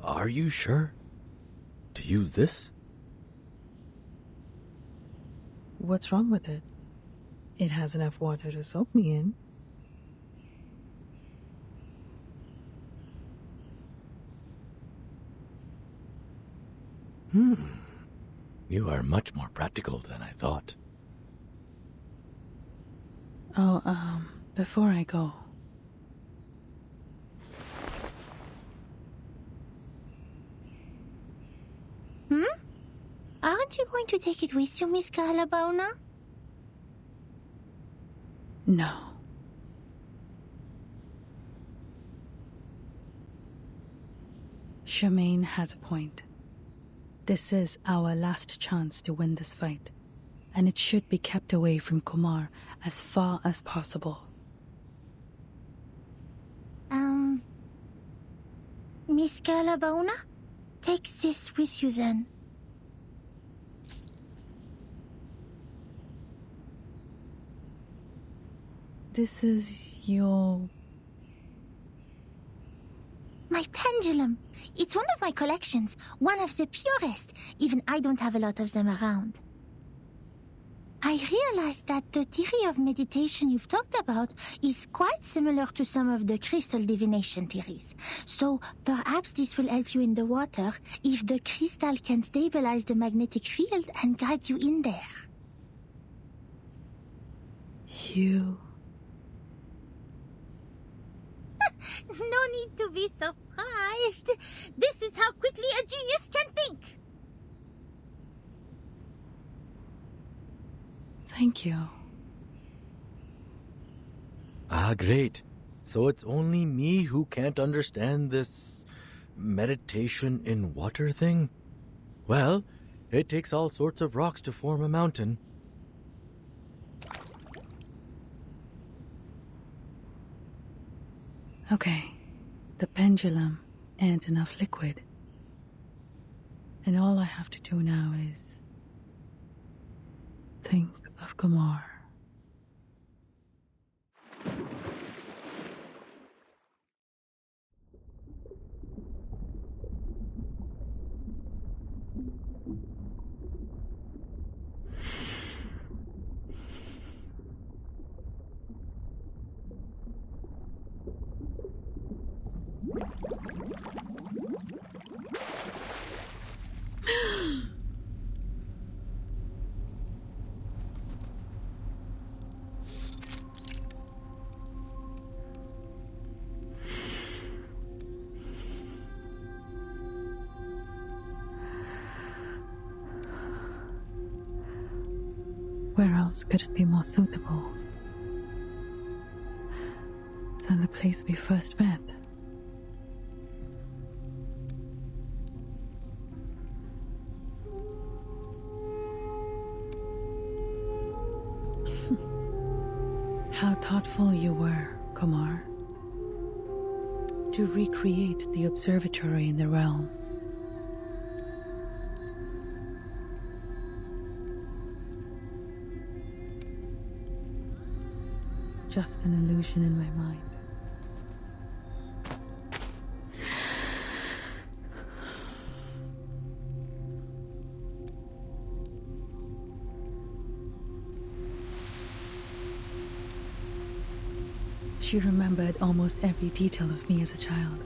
Are you sure? To use this? What's wrong with it? It has enough water to soak me in. You are much more practical than I thought. Oh, before I go. Aren't you going to take it with you, Miss Calabona? No. Charmaine has a point. This is our last chance to win this fight, and it should be kept away from Kumar as far as possible. Miss Calabona? Take this with you then. This is your... My pendulum. It's one of my collections, one of the purest, even I don't have a lot of them around. I realized that the theory of meditation you've talked about is quite similar to some of the crystal divination theories. So perhaps this will help you in the water if the crystal can stabilize the magnetic field and guide you in there. You... No need to be surprised. This is how quickly a genius can think. Thank you. Ah, great. So it's only me who can't understand this meditation in water thing? Well, it takes all sorts of rocks to form a mountain. Okay, the pendulum and enough liquid. And all I have to do now is think of Kumar. Where else could it be more suitable than the place we first met? How thoughtful you were, Kumar, to recreate the observatory in the realm. Just an illusion in my mind. She remembered almost every detail of me as a child.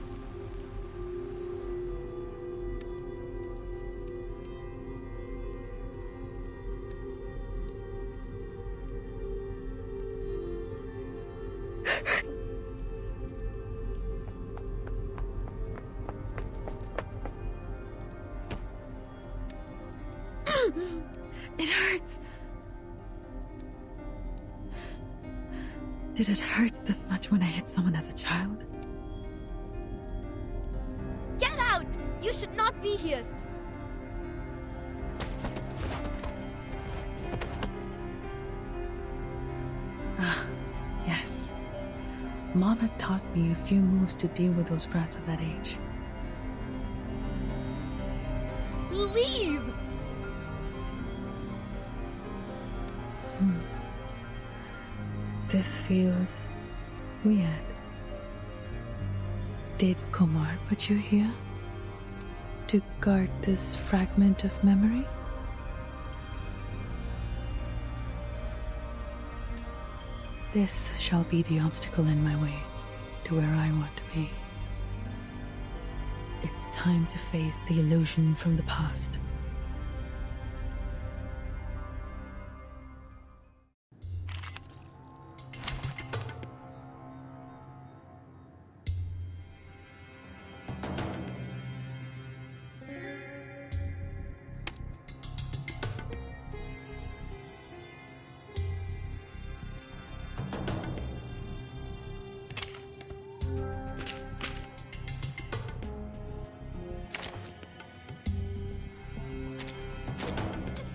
It hurts. Did it hurt this much when I hit someone as a child? Get out! You should not be here. Ah, yes. Mom had taught me a few moves to deal with those brats at that age. Leave! This feels weird. Did Kumar put you here? to guard this fragment of memory? This shall be the obstacle in my way to where I want to be. It's time to face the illusion from the past.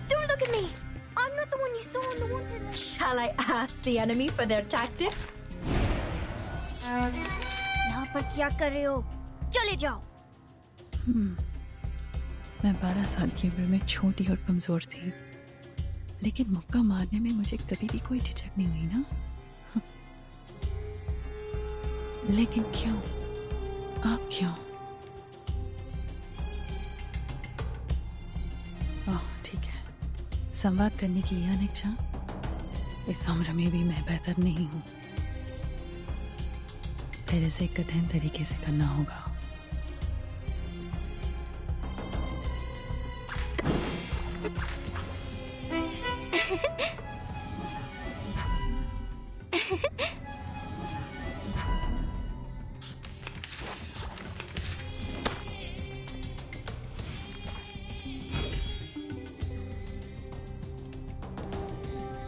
Don't look at me! I'm not the one you saw on the wanted list. Shall I ask the enemy for their tactics? यहाँ पर क्या कर रहे हो? चले जाओ. मैं 12 साल की उम्र में छोटी और कमजोर थी, लेकिन मुक्का मारने में मुझे कभी भी कोई झिझक नहीं हुई ना. लेकिन क्यों? आप क्यों? ओह ठीक है, संवाद करने की यह अनिच्छा. इस उम्र में भी मैं बेहतर नहीं हूँ. फिर इसे कठिन तरीके से करना होगा.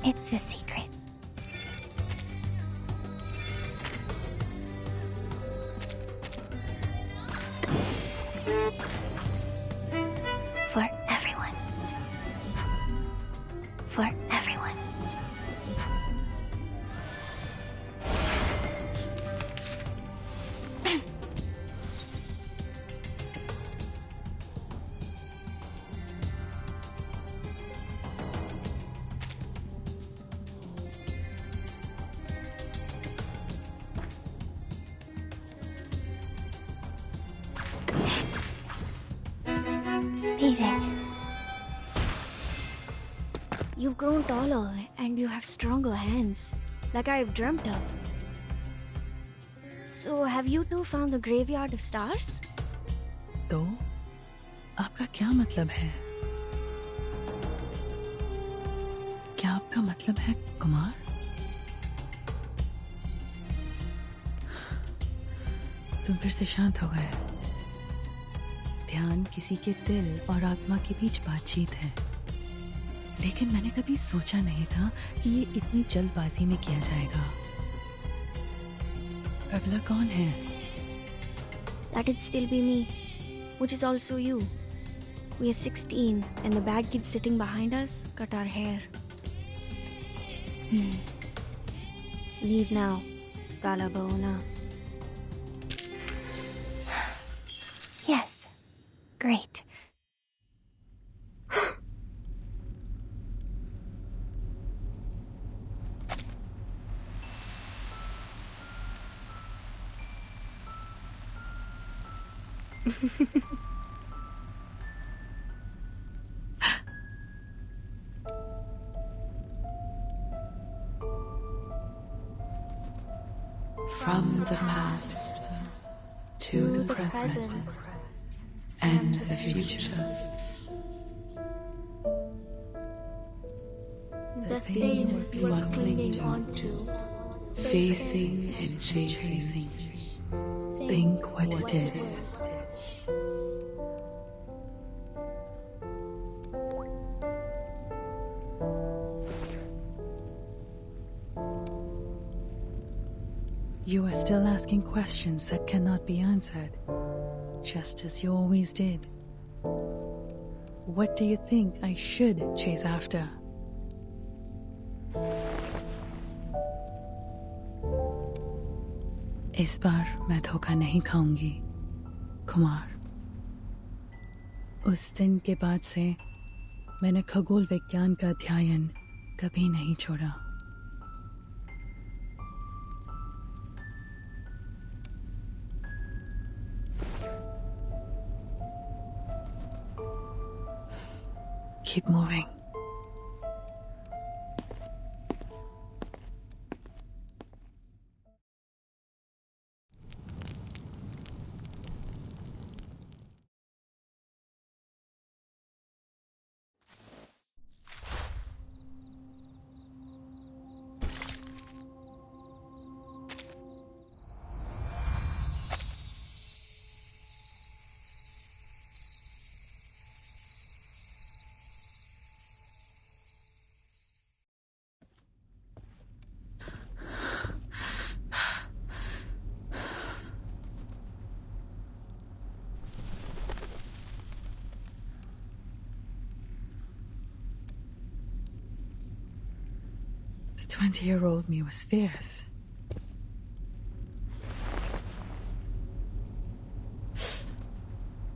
It's a secret. For everyone. For everyone. PJ. You've grown taller and you have stronger hands, like I've dreamt of. So, have you two found the graveyard of stars? तो आपका क्या मतलब है? क्या आपका मतलब है कुमार? तुम फिर से शांत हो गए. ध्यान किसी के दिल और आत्मा के बीच बातचीत है, लेकिन मैंने कभी सोचा नहीं था कि ये इतनी जल्दबाजी में किया जाएगा. अगला कौन है? That'd still be me, which is also you. We are 16 and the bad kid sitting behind us cut our hair. Leave now, Kalabona. Yes. Great. From the past to the present and the future. The thing you are clinging onto, Facing and chasing. Think what it is. You are still asking questions that cannot be answered, just as you always did. What do you think I should chase after? इस बार मैं धोखा नहीं खाऊंगी, कुमार. उस दिन के बाद से मैंने खगोल विज्ञान का अध्ययन कभी नहीं छोड़ा. keep moving. The 20-year-old me was fierce.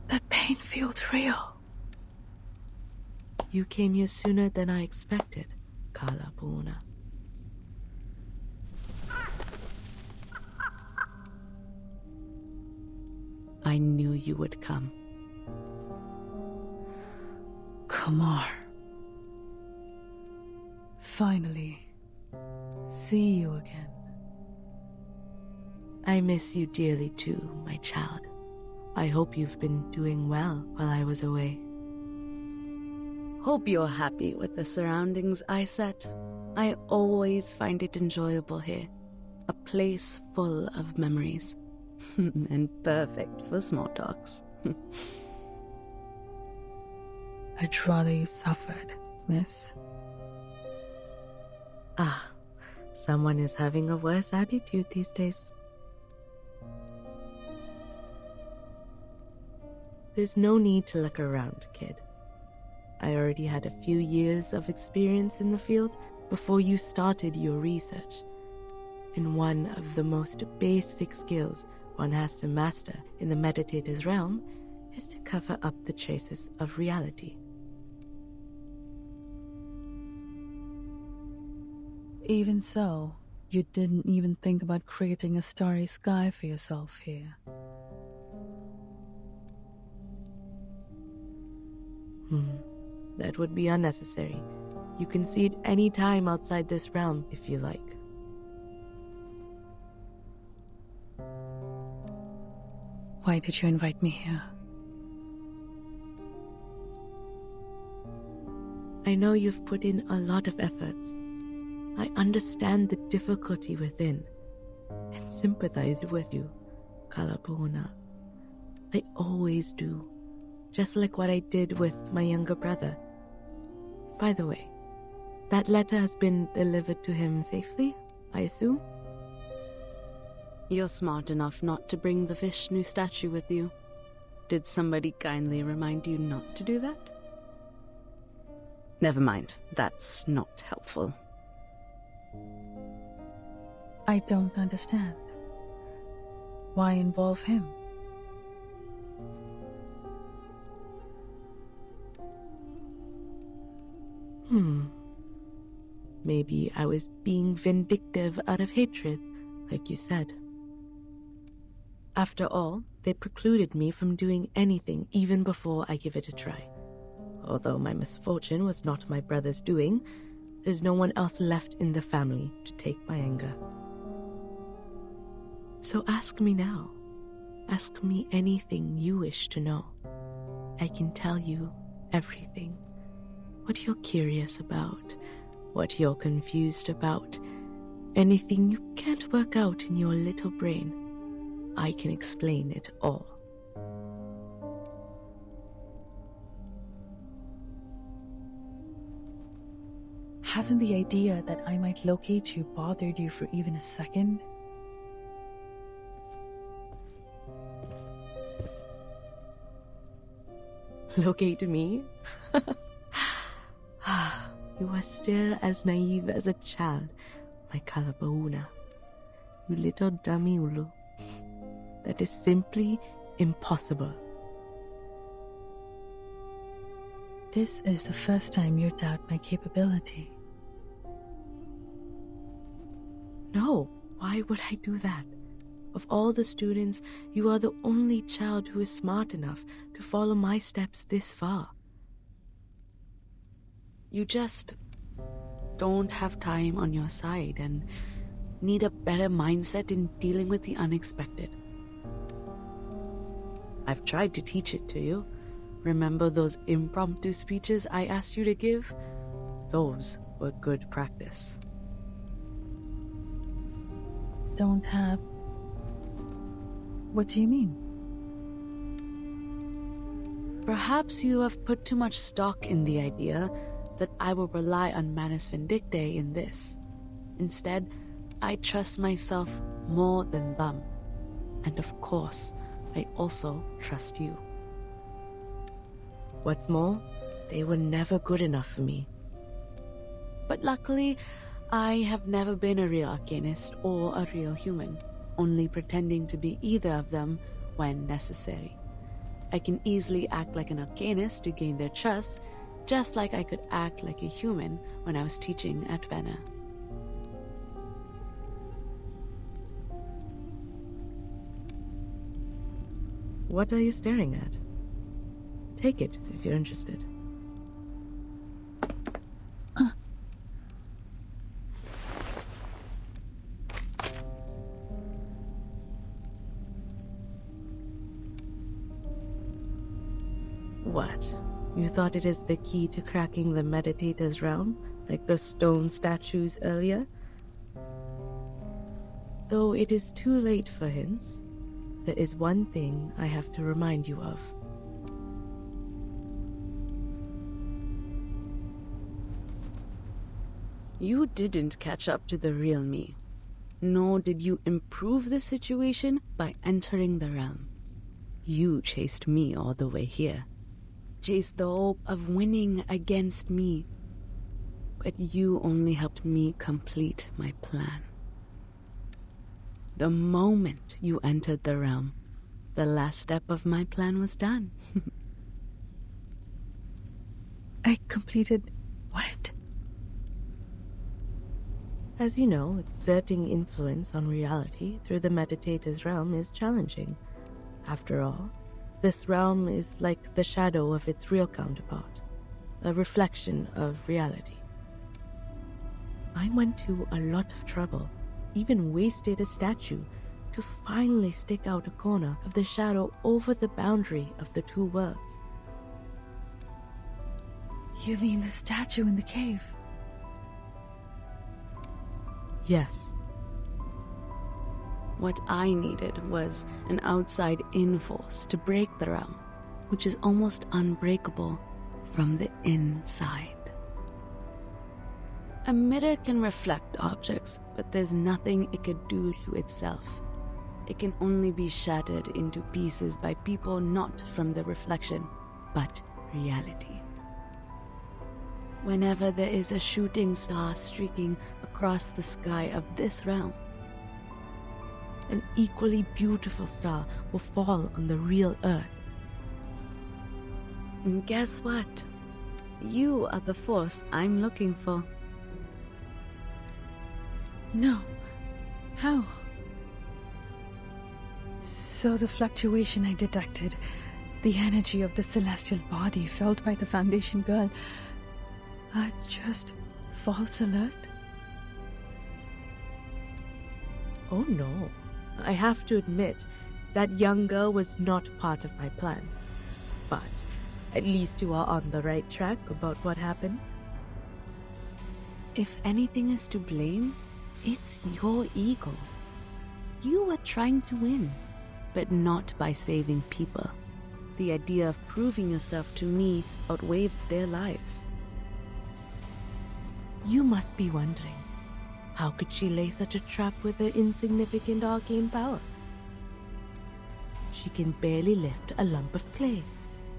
That pain feels real. You came here sooner than I expected, Kala Puna. I knew you would come. Kumar. Finally. See you again. I miss you dearly too, my child. I hope you've been doing well while I was away. Hope you're happy with the surroundings I set. I always find it enjoyable here. A place full of memories. And perfect for small talks. I'd rather you suffered, miss. Ah, someone is having a worse attitude these days. There's no need to look around, kid. I already had a few years of experience in the field before you started your research. And one of the most basic skills one has to master in the meditator's realm is to cover up the traces of reality. Even so, you didn't even think about creating a starry sky for yourself here. That would be unnecessary. You can see it any time outside this realm if you like. Why did you invite me here? I know you've put in a lot of efforts. I understand the difficulty within and sympathize with you, Kalapuna. I always do, just like what I did with my younger brother. By the way, that letter has been delivered to him safely, I assume? You're smart enough not to bring the Vishnu statue with you. Did somebody kindly remind you not to do that? Never mind, that's not helpful. I don't understand. Why involve him? Maybe I was being vindictive out of hatred, like you said. After all, they precluded me from doing anything even before I give it a try. Although my misfortune was not my brother's doing, there's no one else left in the family to take my anger. So ask me now. Ask me anything you wish to know. I can tell you everything. What you're curious about, what you're confused about, anything you can't work out in your little brain, I can explain it all. Hasn't the idea that I might locate you bothered you for even a second? Locate me? You are still as naive as a child, my Kalapauna. You little dummy Ulu. That is simply impossible. This is the first time you doubt my capability. No, why would I do that? Of all the students, you are the only child who is smart enough to follow my steps this far. You just don't have time on your side and need a better mindset in dealing with the unexpected. I've tried to teach it to you. Remember those impromptu speeches I asked you to give? Those were good practice. Don't have... What do you mean? Perhaps you have put too much stock in the idea that I will rely on Manus Vindictae in this. Instead, I trust myself more than them. And of course, I also trust you. What's more, they were never good enough for me. But luckily, I have never been a real arcanist or a real human, only pretending to be either of them when necessary. I can easily act like an arcanist to gain their trust, just like I could act like a human when I was teaching at Venna. What are you staring at? Take it if you're interested. What? You thought it is the key to cracking the meditator's realm, like the stone statues earlier? Though it is too late for hints, there is one thing I have to remind you of. You didn't catch up to the real me, nor did you improve the situation by entering the realm. You chased me all the way here, chased the hope of winning against me, but you only helped me complete my plan. The moment you entered the realm, the last step of my plan was done. I completed... what? As you know, exerting influence on reality through the meditator's realm is challenging. After all, this realm is like the shadow of its real counterpart, a reflection of reality. I went to a lot of trouble, even wasted a statue, to finally stick out a corner of the shadow over the boundary of the two worlds. You mean the statue in the cave? Yes. What I needed was an outside-in force to break the realm, which is almost unbreakable from the inside. A mirror can reflect objects, but there's nothing it could do to itself. It can only be shattered into pieces by people not from the reflection, but reality. Whenever there is a shooting star streaking across the sky of this realm, an equally beautiful star will fall on the real Earth. And guess what? You are the force I'm looking for. No. How? So the fluctuation I detected, the energy of the celestial body felt by the Foundation girl, are just false alert? Oh no. I have to admit, that young girl was not part of my plan. But at least you are on the right track about what happened. If anything is to blame, it's your ego. You were trying to win, but not by saving people. The idea of proving yourself to me outweighed their lives. You must be wondering, how could she lay such a trap with her insignificant arcane power? She can barely lift a lump of clay.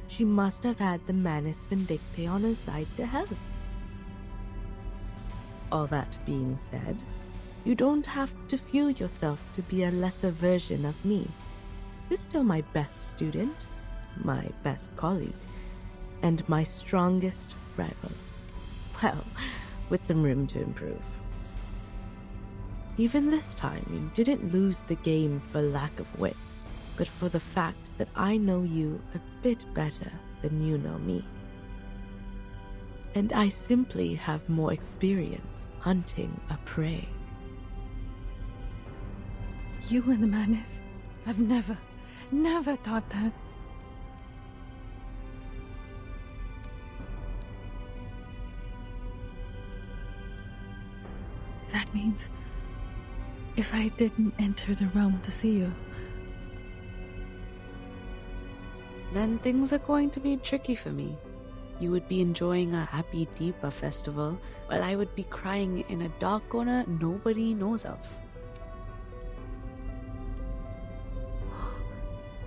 She must have had the Manus Vindictae on her side to help. All that being said, you don't have to feel yourself to be a lesser version of me. You're still my best student, my best colleague, and my strongest rival. Well, with some room to improve. Even this time, you didn't lose the game for lack of wits, but for the fact that I know you a bit better than you know me. and I simply have more experience hunting a prey. You and the madness. I've never thought that. That means if I didn't enter the realm to see you, then things are going to be tricky for me. You would be enjoying a happy Deepa festival, while I would be crying in a dark corner nobody knows of.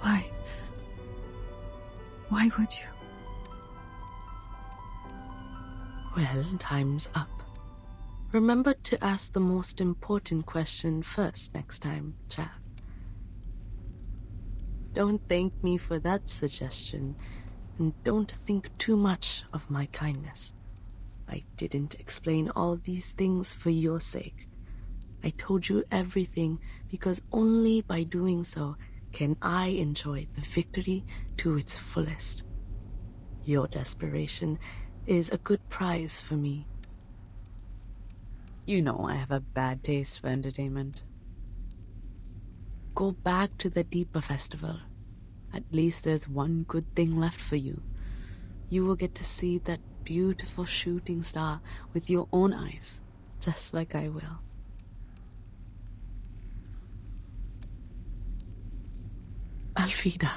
why? Why would you? Well, time's up. Remember to ask the most important question first next time, chap. Don't thank me for that suggestion, and don't think too much of my kindness. I didn't explain all these things for your sake. I told you everything because only by doing so can I enjoy the victory to its fullest. Your desperation is a good prize for me. You know I have a bad taste for entertainment. Go back to the Deepa festival. At least there's one good thing left for you. You will get to see that beautiful shooting star with your own eyes, just like I will. Alfida.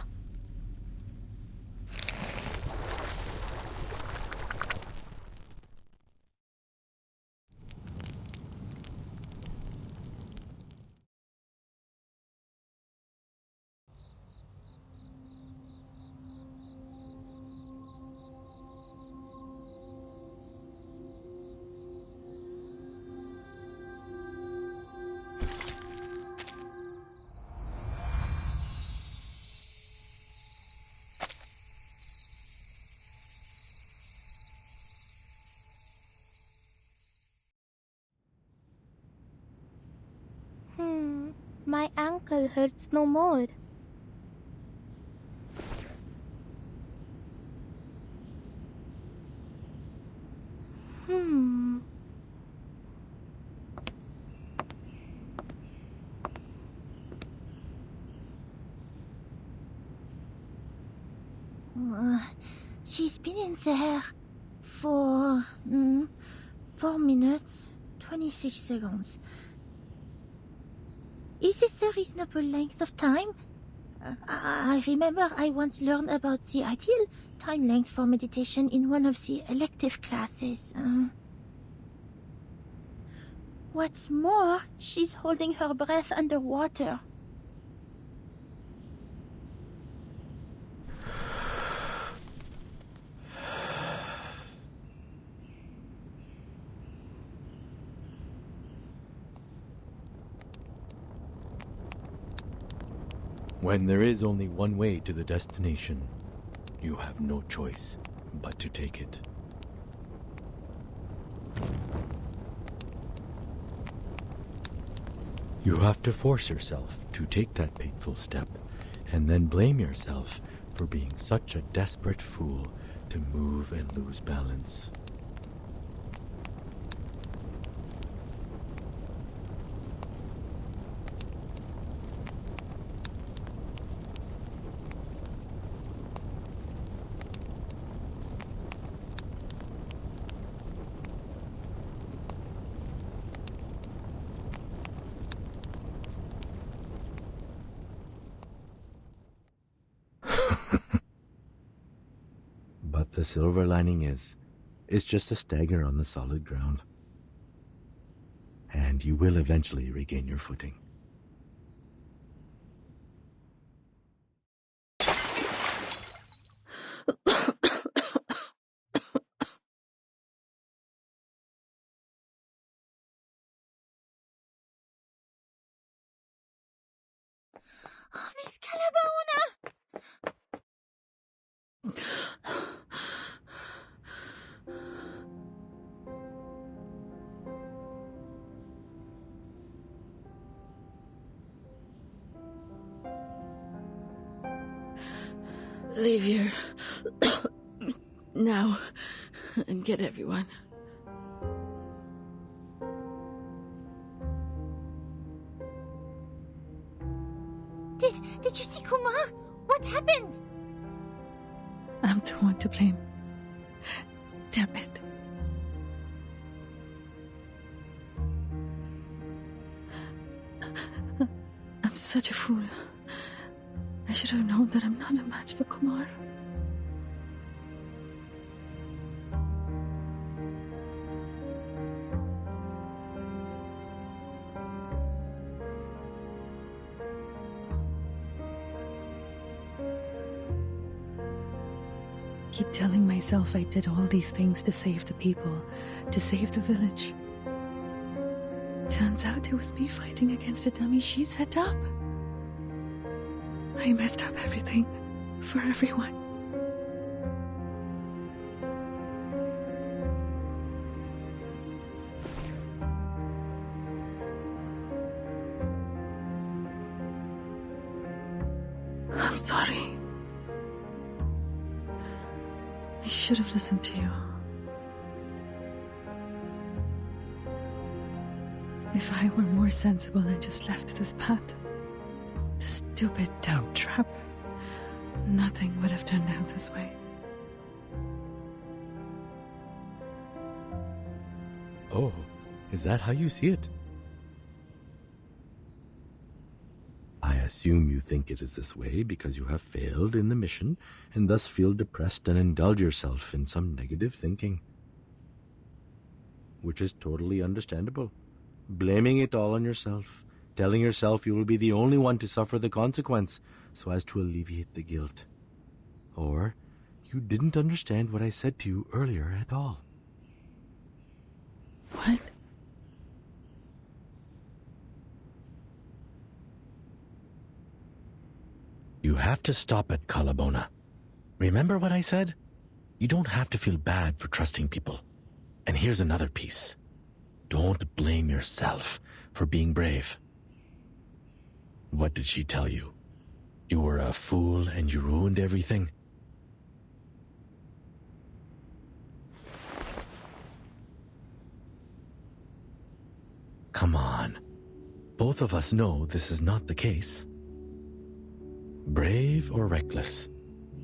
My ankle hurts no more. She's been in there for 4 minutes, 26 seconds. Is this a reasonable length of time? I remember I once learned about the ideal time length for meditation in one of the elective classes. What's more, she's holding her breath underwater. When there is only one way to the destination, you have no choice but to take it. You have to force yourself to take that painful step, and then blame yourself for being such a desperate fool to move and lose balance. But the silver lining is, it's just a stagger on the solid ground. And you will eventually regain your footing. Oh, Miss Calabona! Leave here. Now. and get everyone. Did you see Kumar? What happened? I'm the one to blame. Damn it. I'm such a fool. I should have known that I'm not a match for Kumar. Keep telling myself I did all these things to save the people, to save the village. Turns out it was me fighting against a dummy she set up. I messed up everything for everyone. I'm sorry. I should have listened to you. If I were more sensible and just left this path, this stupid doubt trap, nothing would have turned out this way. Oh, is that how you see it? I assume you think it is this way because you have failed in the mission and thus feel depressed and indulge yourself in some negative thinking. Which is totally understandable. Blaming it all on yourself, telling yourself you will be the only one to suffer the consequence so as to alleviate the guilt. Or you didn't understand what I said to you earlier at all. What? You have to stop at Kalabona. Remember what I said? You don't have to feel bad for trusting people. And here's another piece. Don't blame yourself for being brave. What did she tell you? You were a fool and you ruined everything? Come on. Both of us know this is not the case. Brave or reckless,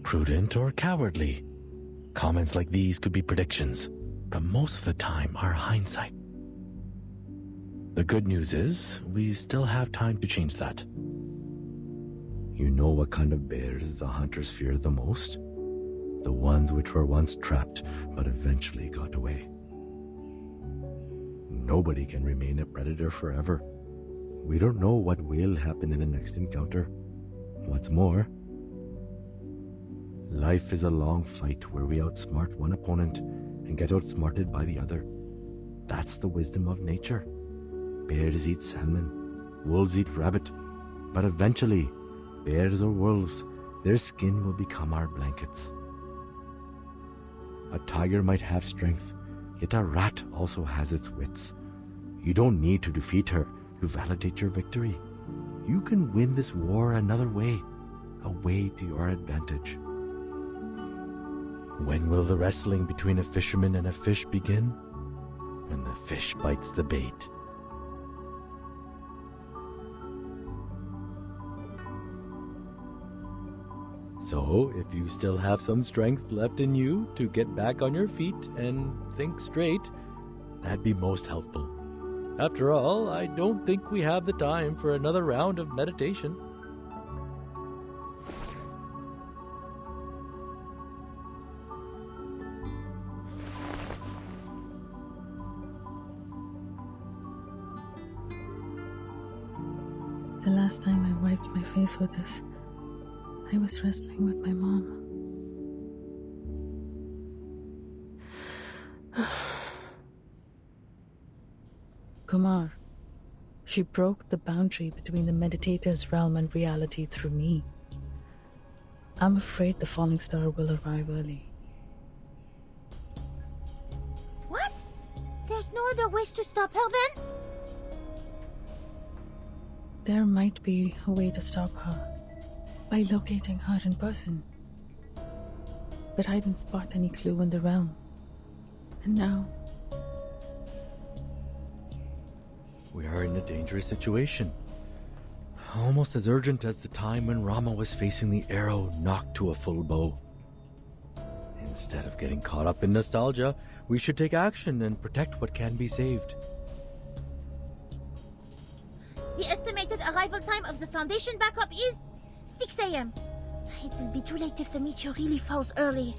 prudent or cowardly. Comments like these could be predictions, but most of the time are hindsight. The good news is, we still have time to change that. You know what kind of bears the hunters fear the most? The ones which were once trapped, but eventually got away. Nobody can remain a predator forever. We don't know what will happen in the next encounter. What's more, life is a long fight where we outsmart one opponent and get outsmarted by the other. That's the wisdom of nature. Bears eat salmon, wolves eat rabbit, but eventually, bears or wolves, their skin will become our blankets. A tiger might have strength, yet a rat also has its wits. You don't need to defeat her to validate your victory. You can win this war another way, a way to your advantage. When will the wrestling between a fisherman and a fish begin? When the fish bites the bait. So, if you still have some strength left in you to get back on your feet and think straight, that'd be most helpful. After all, I don't think we have the time for another round of meditation. The last time I wiped my face with this, I was wrestling with my mom. Kumar. She broke the boundary between the meditator's realm and reality through me. I'm afraid the falling star will arrive early. What? There's no other ways to stop her then? There might be a way to stop her by locating her in person. But I didn't spot any clue in the realm. And now, We are in a dangerous situation. Almost as urgent as the time when Rama was facing the arrow knocked to a full bow. Instead of getting caught up in nostalgia, we should take action and protect what can be saved. The estimated arrival time of the Foundation backup is 6 a.m. It will be too late if the meteor really falls early.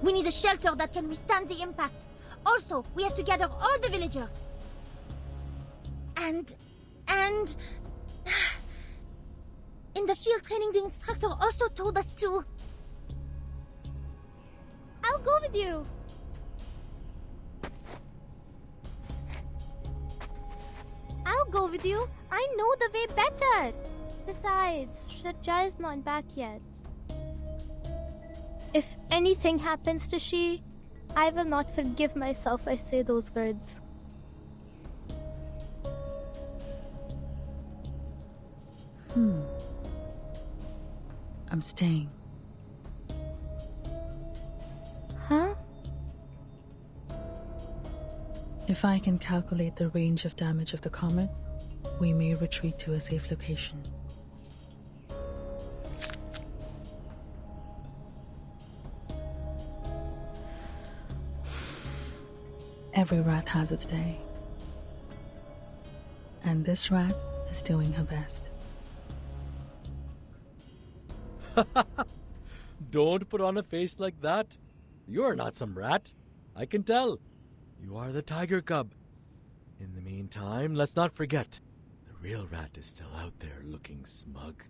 We need a shelter that can withstand the impact. Also, we have to gather all the villagers. And... In the field training, the instructor also told us to... I'll go with you. I'll go with you. I know the way better. Besides, Shadja is not back yet. If anything happens to she, I will not forgive myself I say those words. I'm staying. Huh? If I can calculate the range of damage of the comet, we may retreat to a safe location. Every rat has its day. And this rat is doing her best. Don't put on a face like that. You're not some rat. I can tell. You are the tiger cub. In the meantime, let's not forget, the real rat is still out there looking smug.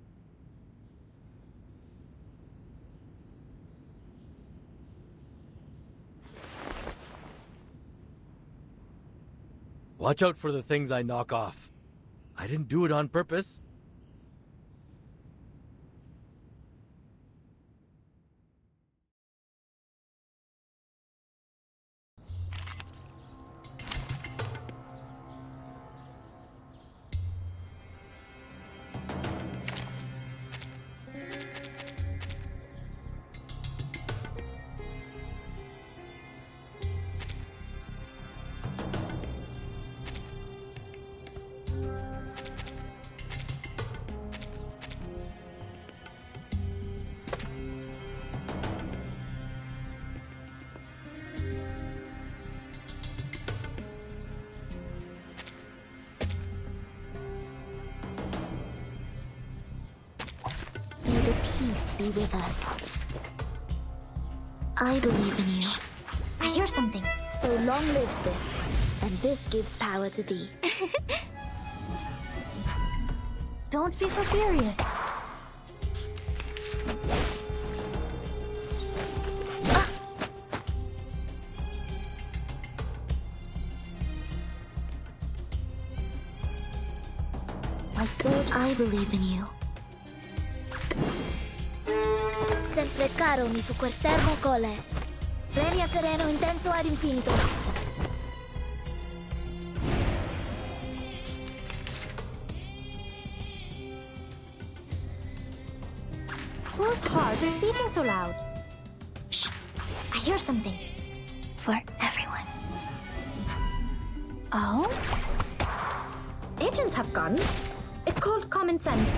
Watch out for the things I knock off. I didn't do it on purpose. May the peace be with us. I believe in you. I hear something. So long lives this, and this gives power to thee. Don't be so furious. My sword, I believe in you. Sempre caro mi fu quest'ermo cole. Regna sereno intenso ad infinito. Whose heart is beating so loud? Shh! I hear something. For everyone. Oh? Agents have guns. It's called common sense.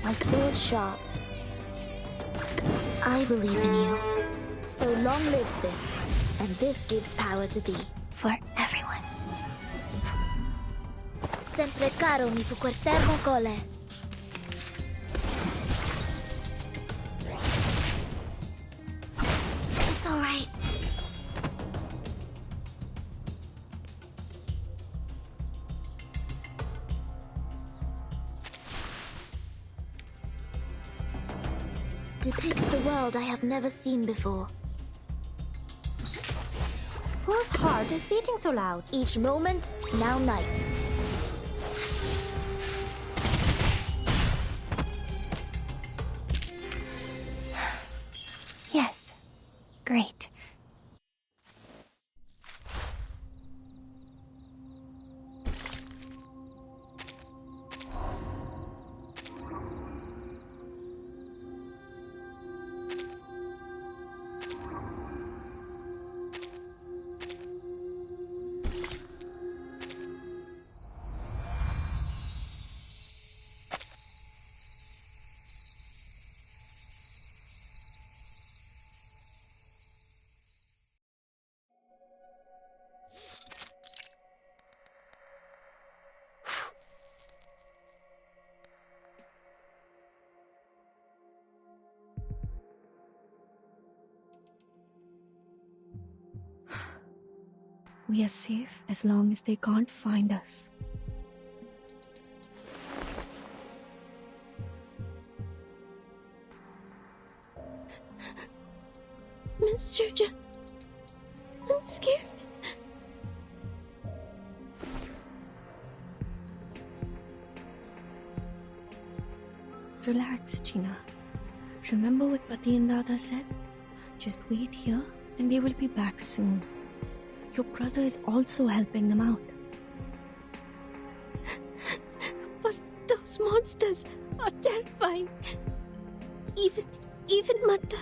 My sword sharp. I believe in you. So long lives this, and this gives power to thee. For everyone. Sempre caro mi fu quest'ermo cole. It's all right. Depict the world I have never seen before. Whose heart is beating so loud? Each moment, now night. Yes. Great. We are safe as long as they can't find us. Miss Georgia, I'm scared. Relax, Gina. Remember what Pati and Dada said? Just wait here and they will be back soon. Your brother is also helping them out. But those monsters are terrifying. Even Matta.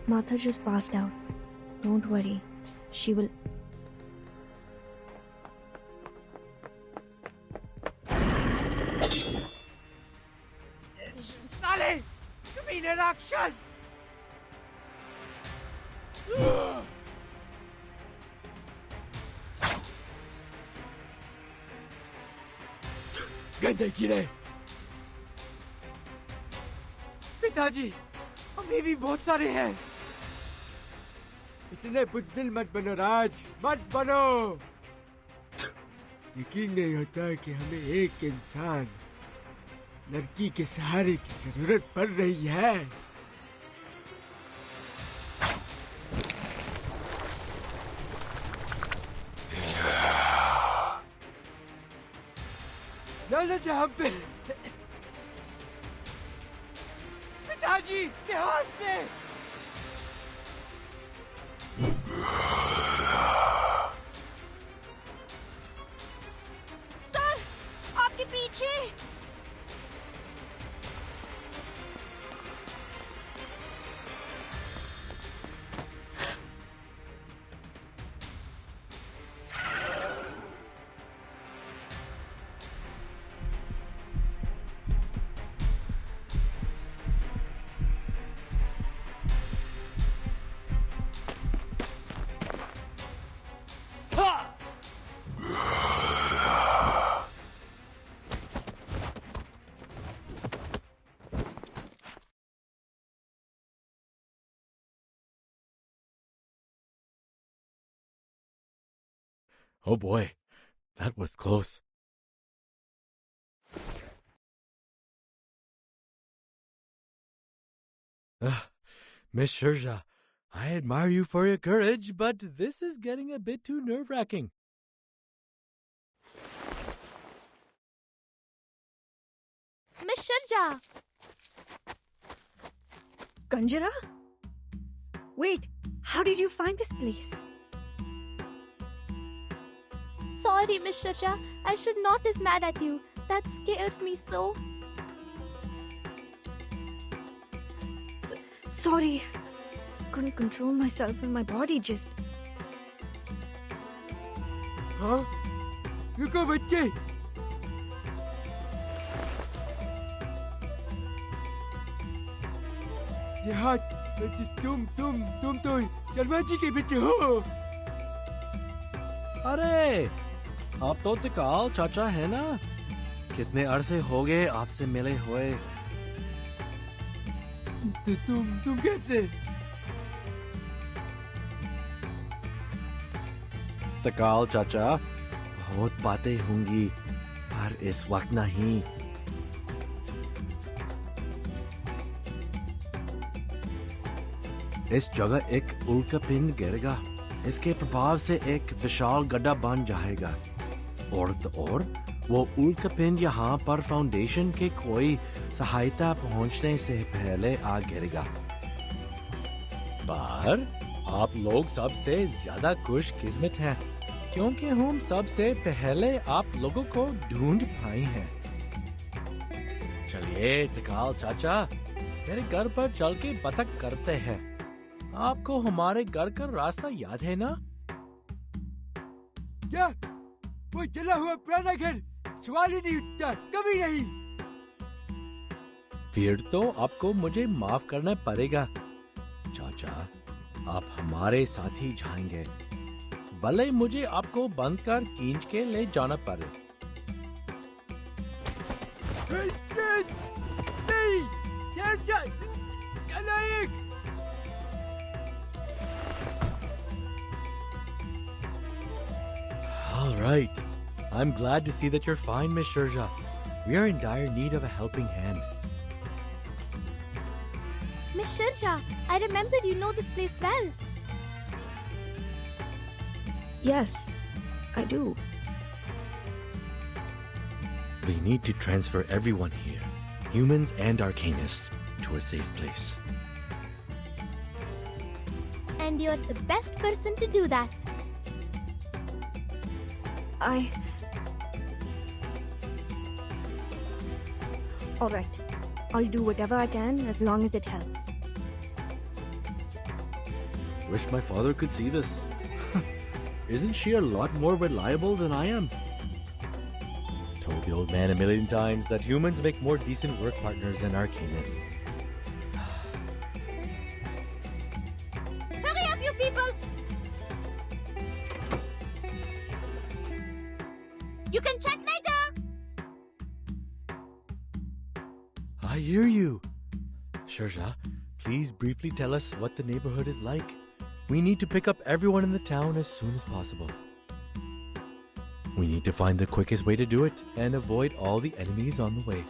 Martha just passed out. Don't worry. She will... साले! कमीने राक्षस! गंदे कीड़े! पिताजी, अभी भी बहुत सारे हैं। इतने बुज़दिल मत बनो राज, मत बनो। यकीन नहीं होता कि हमें एक इंसान, लड़की के सहारे की जरूरत पड़ रही है। लालच हम पे। पिताजी, ध्यान से। सर, आपके पीछे। Oh boy, that was close. Miss Shirja, I admire you for your courage, but this is getting a bit too nerve-wracking. Miss Shirja! Kanjara? Wait, how did you find this place? Sorry, Miss Shirja. I should not be mad at you. That scares me so. Sorry. Couldn't control myself and my body just... हाँ? रुको बच्चे। ये हाथ, तुम तो शर्मा जी के बेटे हो। अरे, आप तो तिकाल चाचा है ना? कितने अरसे हो गए आपसे मिले हुए। तुम कैसे? तिकाल चाचा, बहुत बातें होंगी, पर इस वक्त नहीं। इस जगह एक उल्कापिंड गिरेगा। इसके प्रभाव से एक विशाल गड्ढा बन जाएगा और वो उल्कापिंड यहाँ पर फाउंडेशन के कोई सहायता पहुँचने से पहले आ गिरेगा। पर आप लोग सबसे ज्यादा खुशकिस्मत हैं क्योंकि हम सबसे पहले आप लोगों को ढूंढ पाए हैं। चलिए तिकाल चाचा, मेरे घर पर चल के बतख करते हैं। आपको हमारे घर का रास्ता याद है ना? क्या? वो जला हुआ पुराना घर सवाल ही नहीं उठता, कभी नहीं। फिर तो आपको मुझे माफ करना पड़ेगा चाचा। आप हमारे साथ ही जाएंगे, भले मुझे आपको बंद कर खींच के ले जाना पड़े। right. I'm glad to see that you're fine, Miss Sherja. We are in dire need of a helping hand. Miss Sharja, I remember you know this place well. Yes, I do. We need to transfer everyone here, humans and arcanists, to a safe place. And you're the best person to do that. Alright. I'll do whatever I can as long as it helps. Wish my father could see this. Isn't she a lot more reliable than I am? Told the old man a million times that humans make more decent work partners than arcanists. Hurry up, you people! You can chat later! I hear you. Sherja, please briefly tell us what the neighborhood is like. We need to pick up everyone in the town as soon as possible. We need to find the quickest way to do it and avoid all the enemies on the way.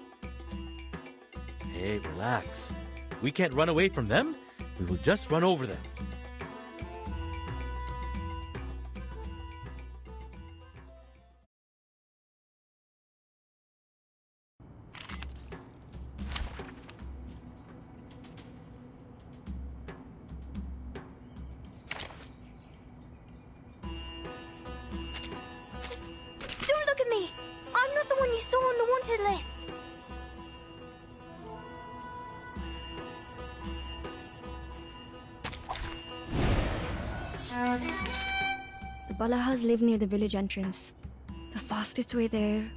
Hey, relax. We can't run away from them. We will just run over them. Don't look at me! I'm not the one you saw on the wanted list! The Balahas live near the village entrance. The fastest way there...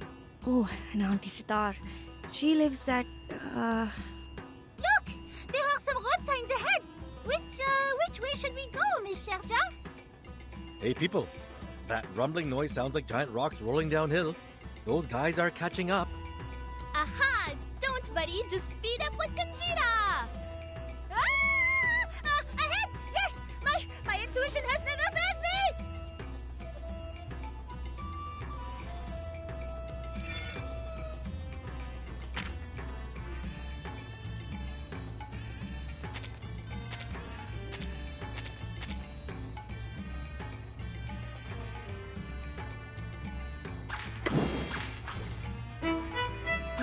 Oh, and Auntie Sitar. She lives at... Look! There are some road signs ahead! Which way should we go, Miss Sherja? Hey, people. That rumbling noise sounds like giant rocks rolling downhill. Those guys are catching up. Aha! Don't worry, just speed up with Kanjira! Ahead! Yes! My intuition has never failed me!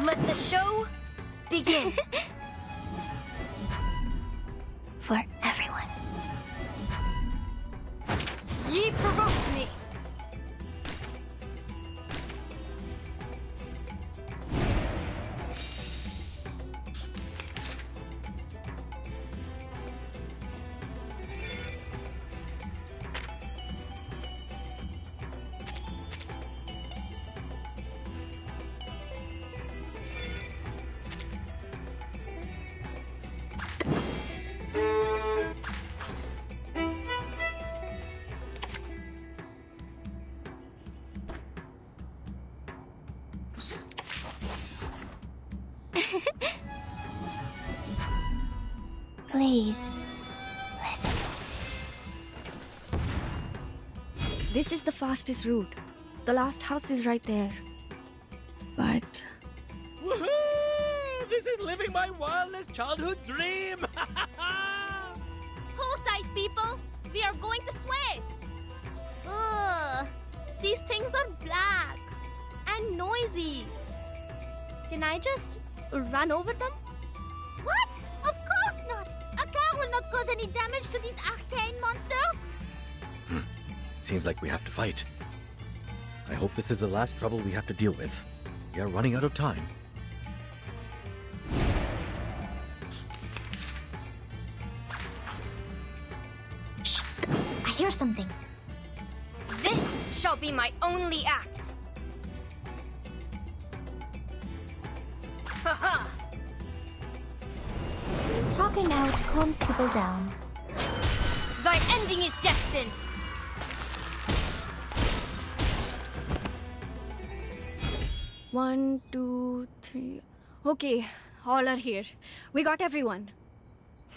Let the show begin! For everyone. Ye provoked me! Please, listen. This is the fastest route. The last house is right there. But Woohoo! This is living my wildest childhood dream! Hold tight, people! We are going to sway! Ugh! These things are black and noisy. Can I just run over them? What? Of course not! A car will not cause any damage to these arcane monsters! Seems like we have to fight. I hope this is the last trouble we have to deal with. We are running out of time. Shh! I hear something. this shall be my only act. Haha! Talking out calms people down. Thy ending is destined. One, two, three. Okay, all are here. We got everyone.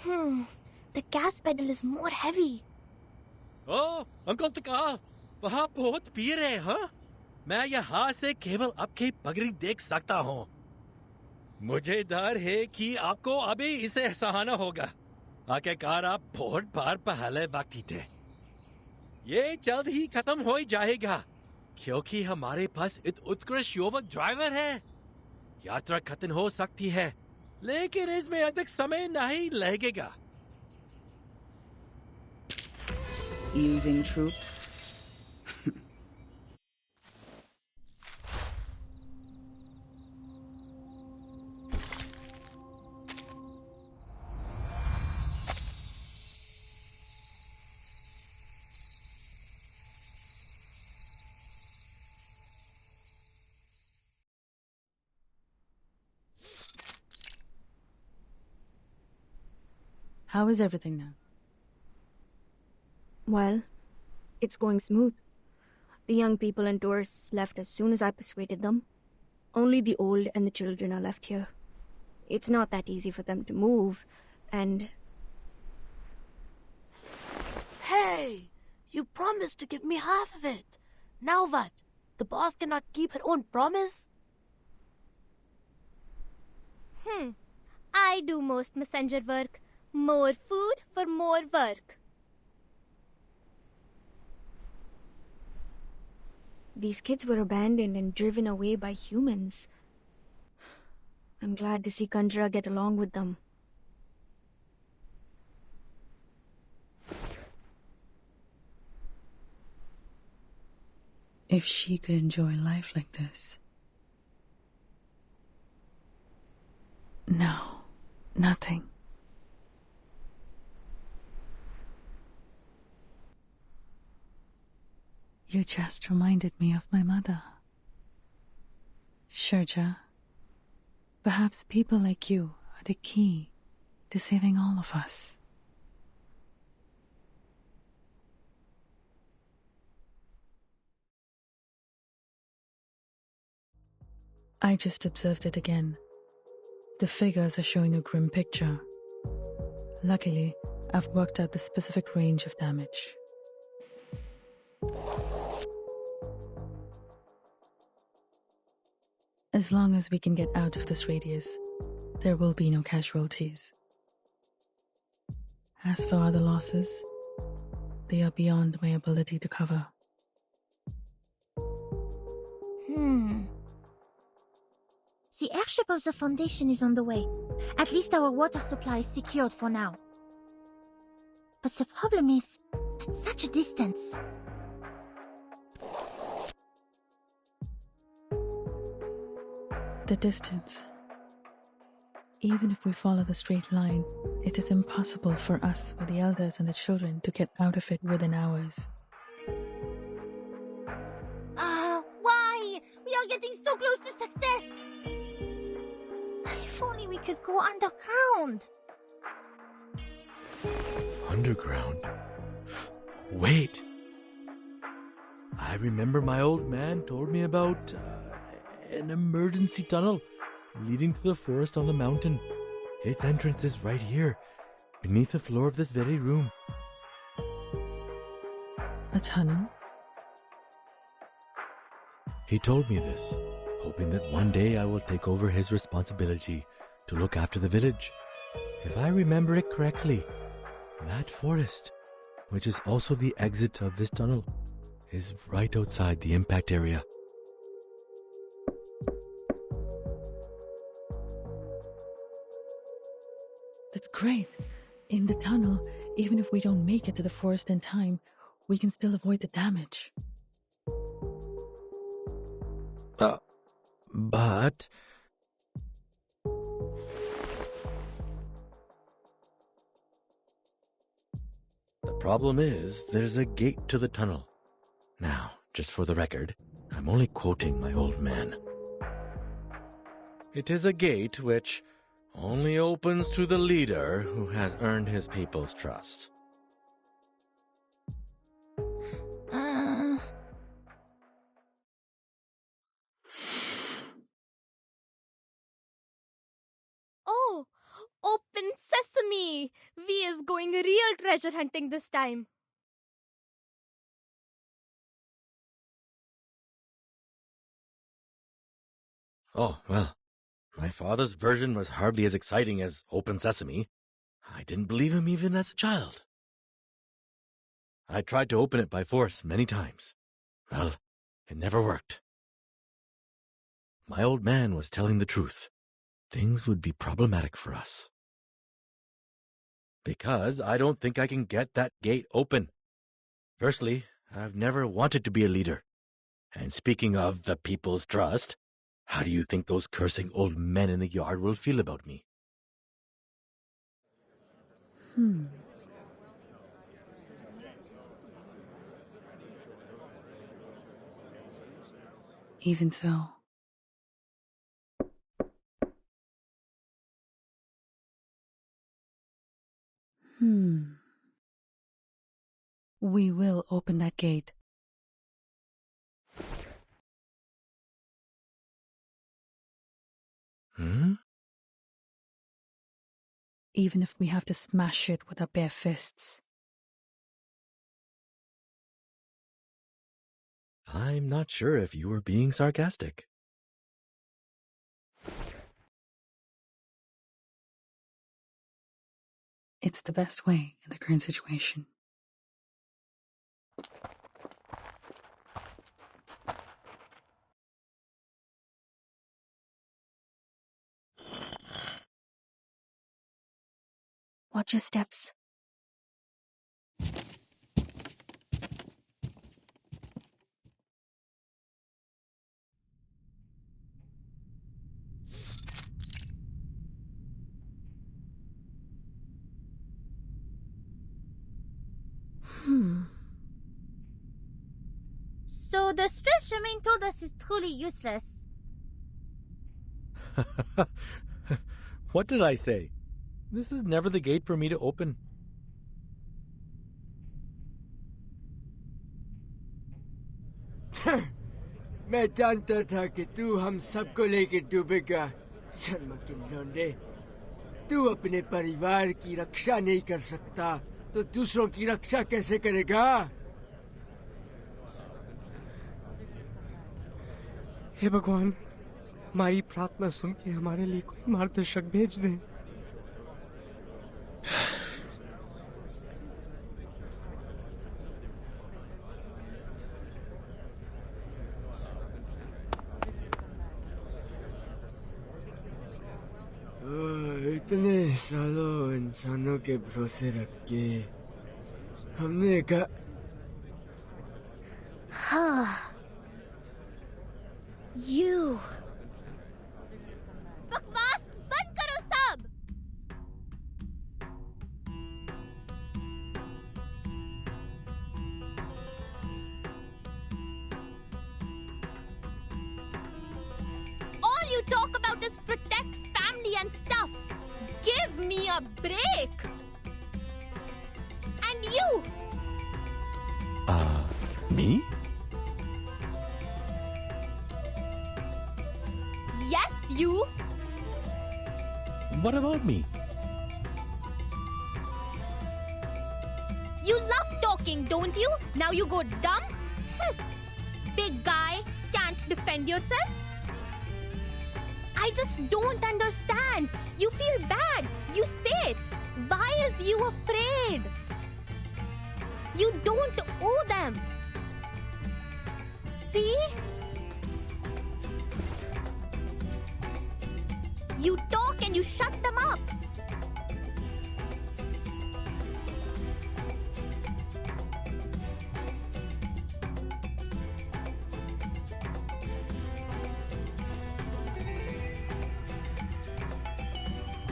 The gas pedal is more heavy. Oh, Uncle Taka! Bahap bahut pir hai, huh? मैं यहाँ से केवल आपकी पगड़ी देख सकता हूँ। मुझे डर है कि आपको अभी इसे सहाना होगा। आखिरकार आप बहुत बार पहले व्यक्ति थे। ये जल्द ही खत्म हो ही जाएगा, क्योंकि हमारे पास एक उत्कृष्ट युवक ड्राइवर है। यात्रा खत्म हो सकती है, लेकिन इसमें अधिक समय नहीं लगेगा। Using troops? How is everything now? Well, it's going smooth. The young people and tourists left as soon as I persuaded them. Only the old and the children are left here. It's not that easy for them to move, and... Hey! You promised to give me half of it. Now what? The boss cannot keep her own promise? I do most messenger work. More food for more work. These kids were abandoned and driven away by humans. I'm glad to see Kanjra get along with them. If she could enjoy life like this. No, nothing. You just reminded me of my mother. Sharja, perhaps people like you are the key to saving all of us. I just observed it again. The figures are showing a grim picture. Luckily, I've worked out the specific range of damage. As long as we can get out of this radius, there will be no casualties. As for other losses, they are beyond my ability to cover. The airship of the Foundation is on the way. At least our water supply is secured for now. But the problem is, at such a distance. The distance. Even if we follow the straight line, it is impossible for us with the elders and the children to get out of it within hours. Why? We are getting so close to success! If only we could go underground. Underground? Wait! I remember my old man told me about an emergency tunnel leading to the forest on the mountain. Its entrance is right here, beneath the floor of this very room. A tunnel? He told me this, hoping that one day I will take over his responsibility to look after the village. If I remember it correctly, that forest, which is also the exit of this tunnel, is right outside the impact area. That's great. In the tunnel, even if we don't make it to the forest in time, we can still avoid the damage. But... the problem is, there's a gate to the tunnel. Now, just for the record, I'm only quoting my old man. It is a gate which only opens to the leader who has earned his people's trust. Oh, open sesame! We is going real treasure hunting this time. Oh, well, my father's version was hardly as exciting as Open Sesame. I didn't believe him even as a child. I tried to open it by force many times. Well, it never worked. My old man was telling the truth. Things would be problematic for us. Because I don't think I can get that gate open. Firstly, I've never wanted to be a leader. And speaking of the people's trust, how do you think those cursing old men in the yard will feel about me? Even so. We will open that gate. Even if we have to smash it with our bare fists. I'm not sure if you were being sarcastic. It's the best way in the current situation. Watch your steps. So the speech Shemaine told us is truly useless. What did I say? This is never the gate for me to open. मैं जानता था कि तू हम सबको लेके डूबेगा शर्मा के लौंडे तू अपने परिवार की रक्षा नहीं कर सकता तो दूसरों की रक्षा कैसे करेगा हे भगवान हमारी प्रार्थना सुन के हमारे लिए कोई मार्गदर्शक भेज दे इतने सालों इंसानों के भरोसे रख के हमने कहा You. बकवास बंद करो सब। All you talk about is protect family and stuff. Give me a break. And you. Me? Yes, you. What about me? You love talking, don't you? Now you go dumb? Big guy, can't defend yourself? I just don't understand. You feel bad. You say it. Why is you afraid? You don't owe them. See? You talk and you shut them up.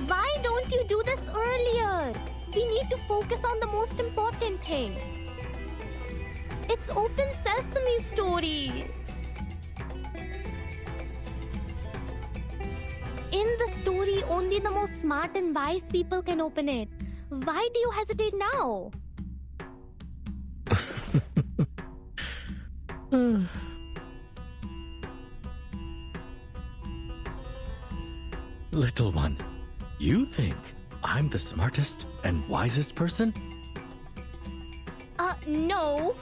Why don't you do this earlier? We need to focus on the most important thing. It's Open Sesame story. In the story, only the most smart and wise people can open it. Why do you hesitate now? Little one, you think I'm the smartest and wisest person? No.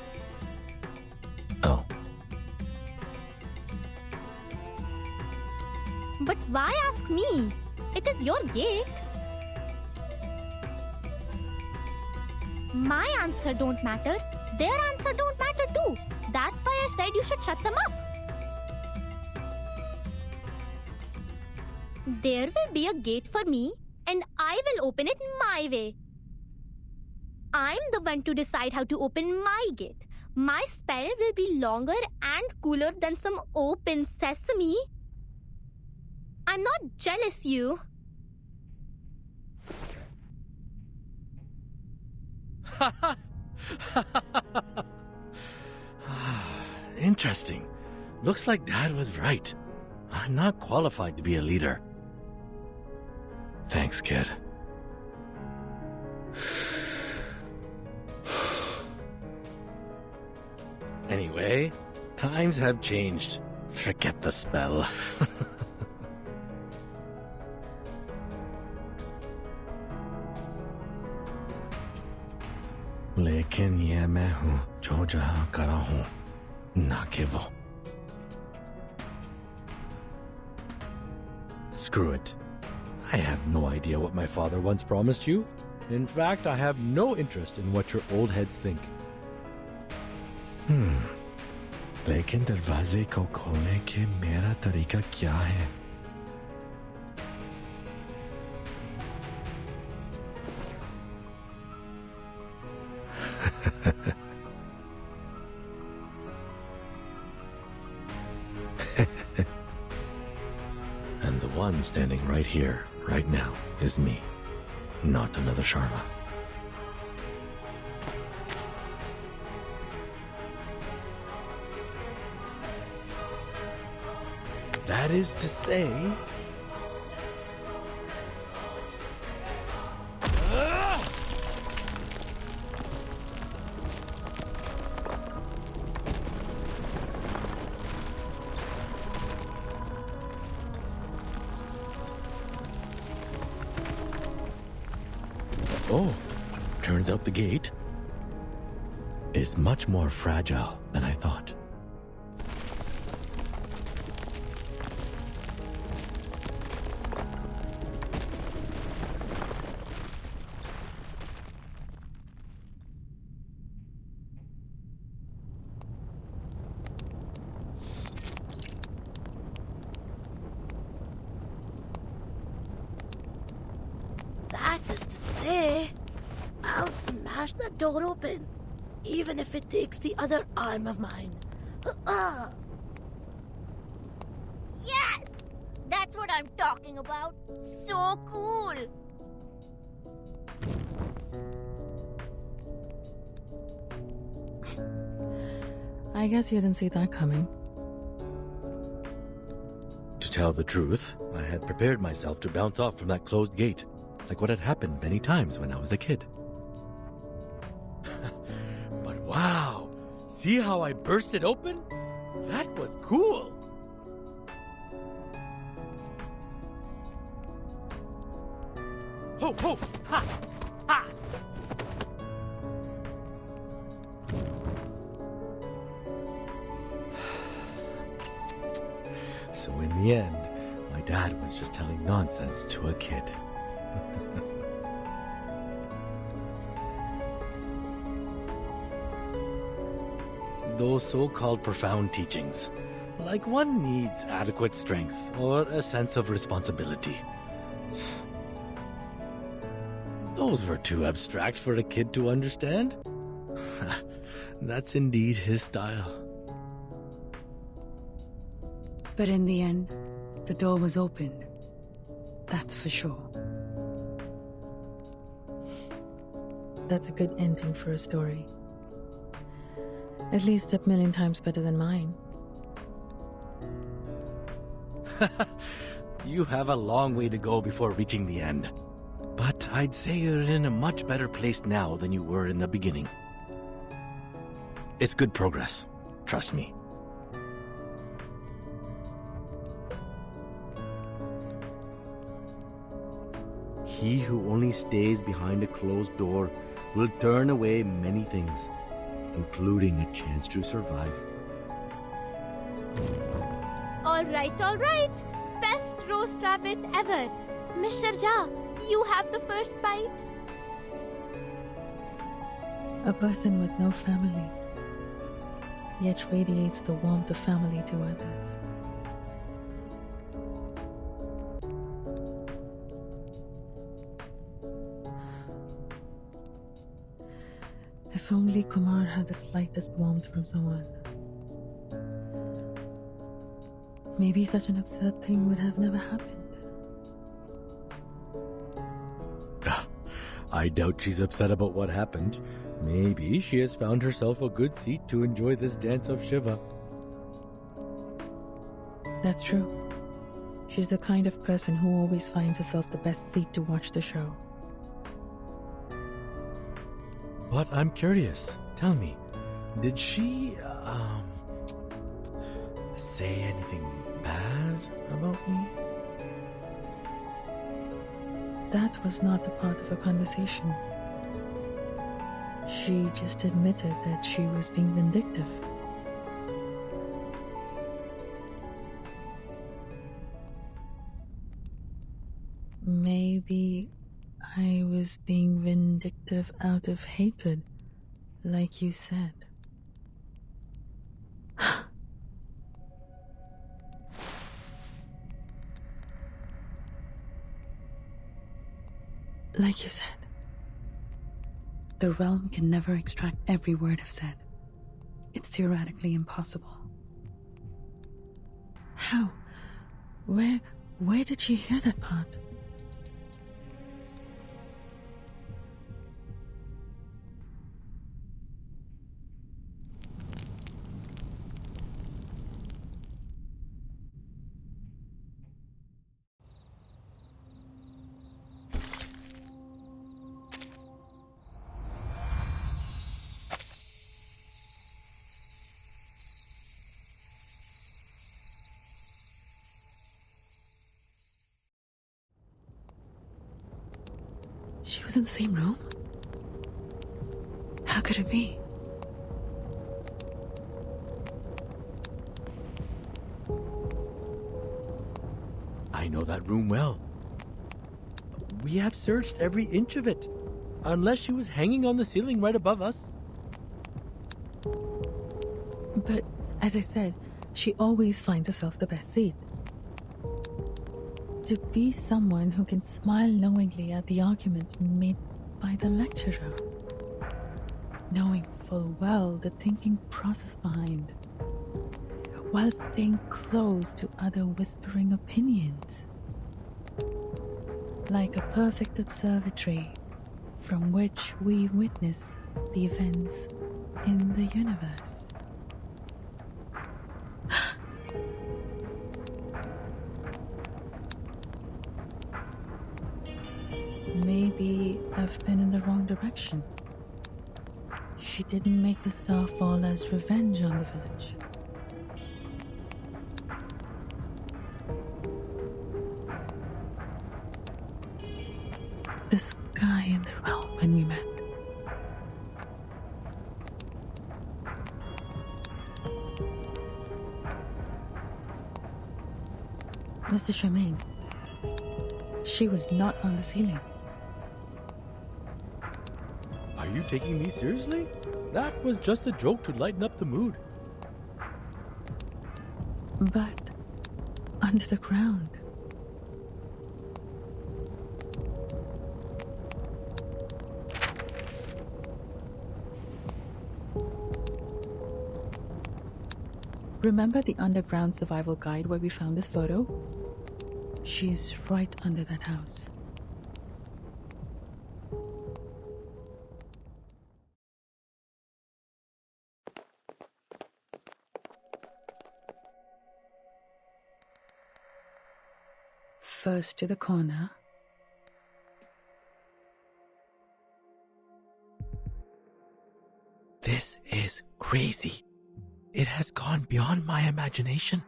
Oh. But why ask me? It is your gate. My answer don't matter. Their answer don't matter too. That's why I said you should shut them up. There will be a gate for me, and I will open it my way. I'm the one to decide how to open my gate. My spell will be longer and cooler than some open sesame. I'm not jealous, you. Interesting. Looks like Dad was right. I'm not qualified to be a leader. Thanks, kid. Anyway, times have changed. Forget the spell. लेकिन ये मैं हूँ जो जहाँ करा हूँ ना कि वो. Screw it. I have no idea what my father once promised you. In fact, I have no interest in what your old heads think. लेकिन दरवाजे को खोलने के मेरा तरीका क्या है? And the one standing right here, right now, is me, not another Sharma. That is to say... Oh, turns out the gate is much more fragile than I thought. That is to say, I'll smash that door open, even if it takes the other arm of mine. Yes! That's what I'm talking about. So cool! I guess you didn't see that coming. To tell the truth, I had prepared myself to bounce off from that closed gate, like what had happened many times when I was a kid. But wow! See how I burst it open? That was cool! Ho, ho! Ha! Ha! So in the end, my dad was just telling nonsense to a kid. Those so-called profound teachings, like one needs adequate strength or a sense of responsibility. Those were too abstract for a kid to understand. That's indeed his style. But in the end, the door was opened. That's for sure. That's a good ending for a story. At least 1,000,000 times better than mine. You have a long way to go before reaching the end. But I'd say you're in a much better place now than you were in the beginning. It's good progress. Trust me. He who only stays behind a closed door will turn away many things, including a chance to survive. All right, all right. best roast rabbit ever. Miss Sharjah, you have the first bite. A person with no family, yet radiates the warmth of family to others. If only Kumar had the slightest warmth from someone. Maybe such an absurd thing would have never happened. I doubt she's upset about what happened. Maybe she has found herself a good seat to enjoy this dance of Shiva. That's true. She's the kind of person who always finds herself the best seat to watch the show. But I'm curious. Tell me, did she, say anything bad about me? That was not a part of a conversation. She just admitted that she was being vindictive. Maybe I was being vindictive out of hatred, like you said. Like you said, the realm can never extract every word I've said. It's theoretically impossible. How? Where did she hear that part? She was in the same room? How could it be? I know that room well. We have searched every inch of it. Unless she was hanging on the ceiling right above us. But, as I said, she always finds herself the best seat. To be someone who can smile knowingly at the arguments made by the lecturer, knowing full well the thinking process behind, while staying close to other whispering opinions, like a perfect observatory from which we witness the events in the universe. Maybe I've been in the wrong direction. She didn't make the star fall as revenge on the village. This guy in the realm when we met. Mr. Charmaine, she was not on the ceiling. Are you taking me seriously? That was just a joke to lighten up the mood. But under the ground. Remember the underground survival guide where we found this photo? She's right under that house. First to the corner. This is crazy. It has gone beyond my imagination.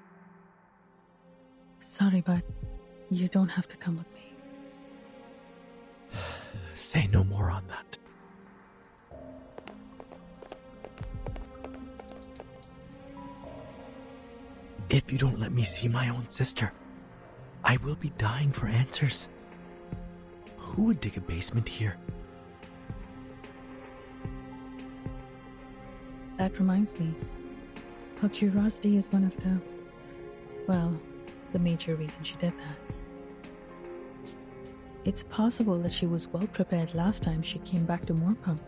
Sorry, but you don't have to come with me. Say no more on that. If you don't let me see my own sister, I will be dying for answers. Who would dig a basement here? That reminds me. Her curiosity is one of the major reason she did that. It's possible that she was well prepared last time she came back to Morpum.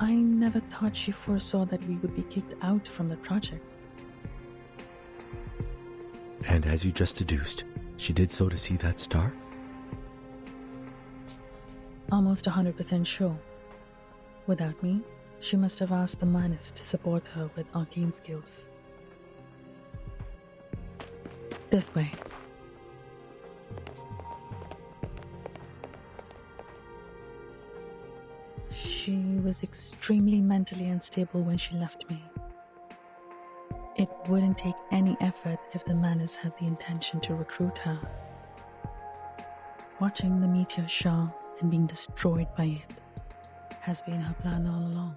I never thought she foresaw that we would be kicked out from the project. And as you just deduced, she did so to see that star? Almost 100% sure. Without me, she must have asked the Manus to support her with arcane skills. This way. She was extremely mentally unstable when she left me. It wouldn't take any effort if the Manus had the intention to recruit her. Watching the meteor shower and being destroyed by it has been her plan all along.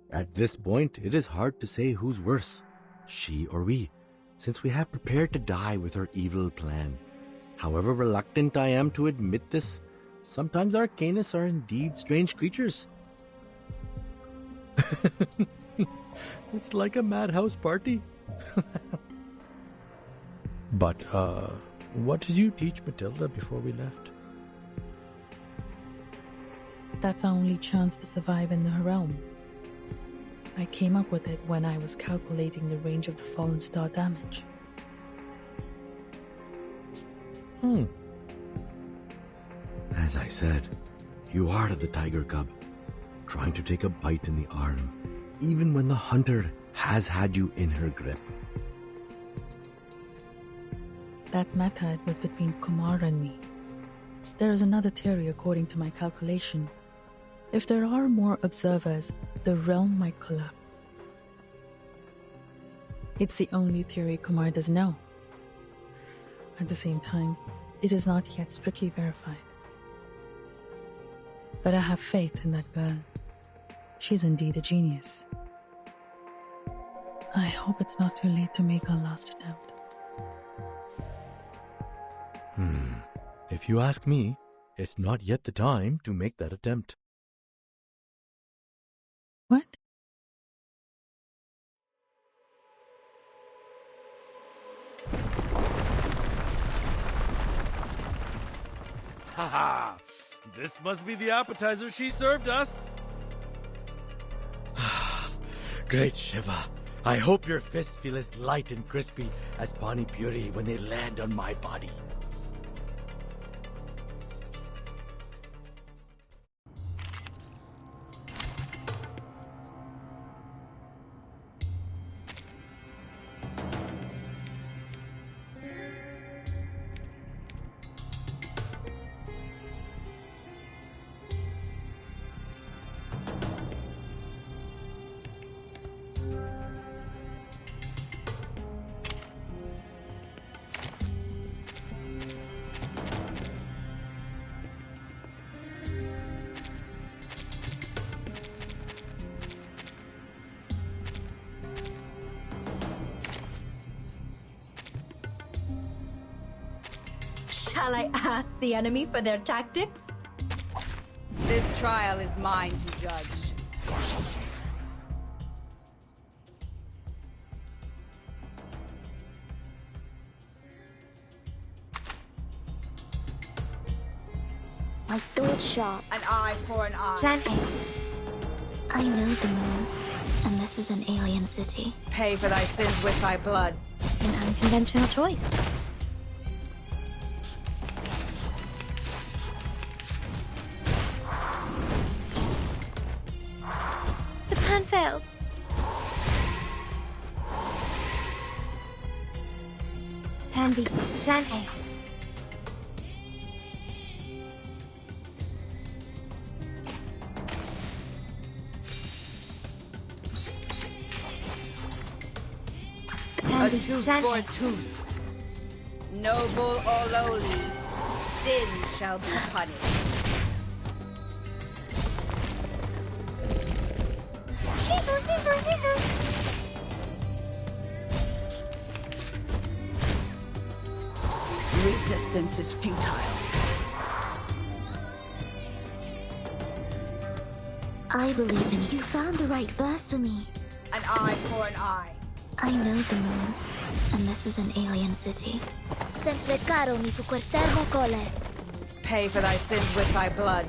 At this point, it is hard to say who's worse, she or we, since we have prepared to die with her evil plan. However reluctant I am to admit this, sometimes Arcanists are indeed strange creatures. It's like a madhouse party. But, what did you teach Matilda before we left? That's our only chance to survive in her realm. I came up with it when I was calculating the range of the fallen star damage. As I said, you are the tiger cub, trying to take a bite in the arm, even when the hunter has had you in her grip. That method was between Kumar and me. There is another theory according to my calculation. If there are more observers, the realm might collapse. It's the only theory Kumar doesn't know. At the same time, it is not yet strictly verified. But I have faith in that girl. She's indeed a genius. I hope it's not too late to make our last attempt. If you ask me, it's not yet the time to make that attempt. What? Haha! This must be the appetizer she served us. Great Shiva. I hope your fists feel as light and crispy as Pani Puri when they land on my body. Shall I ask the enemy for their tactics? This trial is mine to judge. My sword sharp. An eye for an eye. Plan A. I know the moon, and this is an alien city. Pay for thy sins with thy blood. An unconventional choice. The plan failed. Plan B. Plan A. A tooth for a tooth. Noble or lowly, sin shall be punished. Resistance is futile. I believe in you. You found the right verse for me. An eye for an eye. I know the moon, and this is an alien city. Sempre caro mi fu quest'ermo cole. Pay for thy sins with thy blood.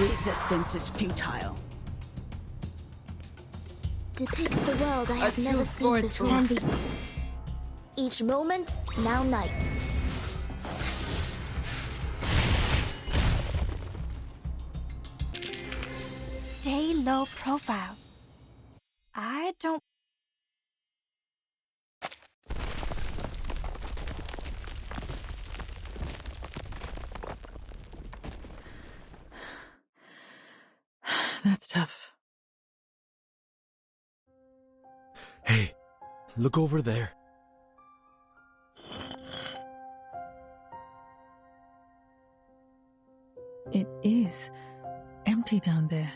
Resistance is futile. Depict the world I have never seen two-sword before. Candy. Each moment, now night. Stay low profile. I don't. That's tough. Hey, look over there. It is empty down there.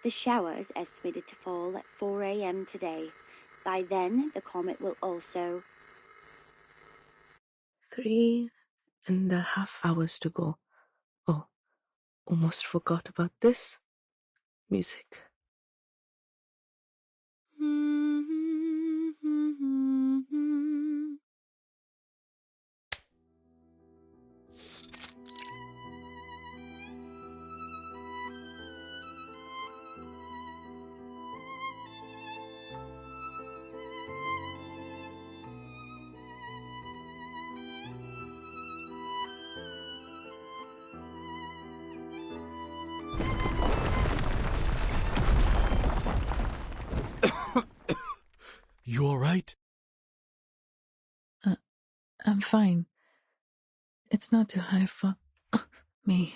The shower is estimated to fall at 4 a.m. today. By then, the comet will also... 3.5 hours to go. Oh, almost forgot about this. Music. You all right? I'm fine. It's not too high for me.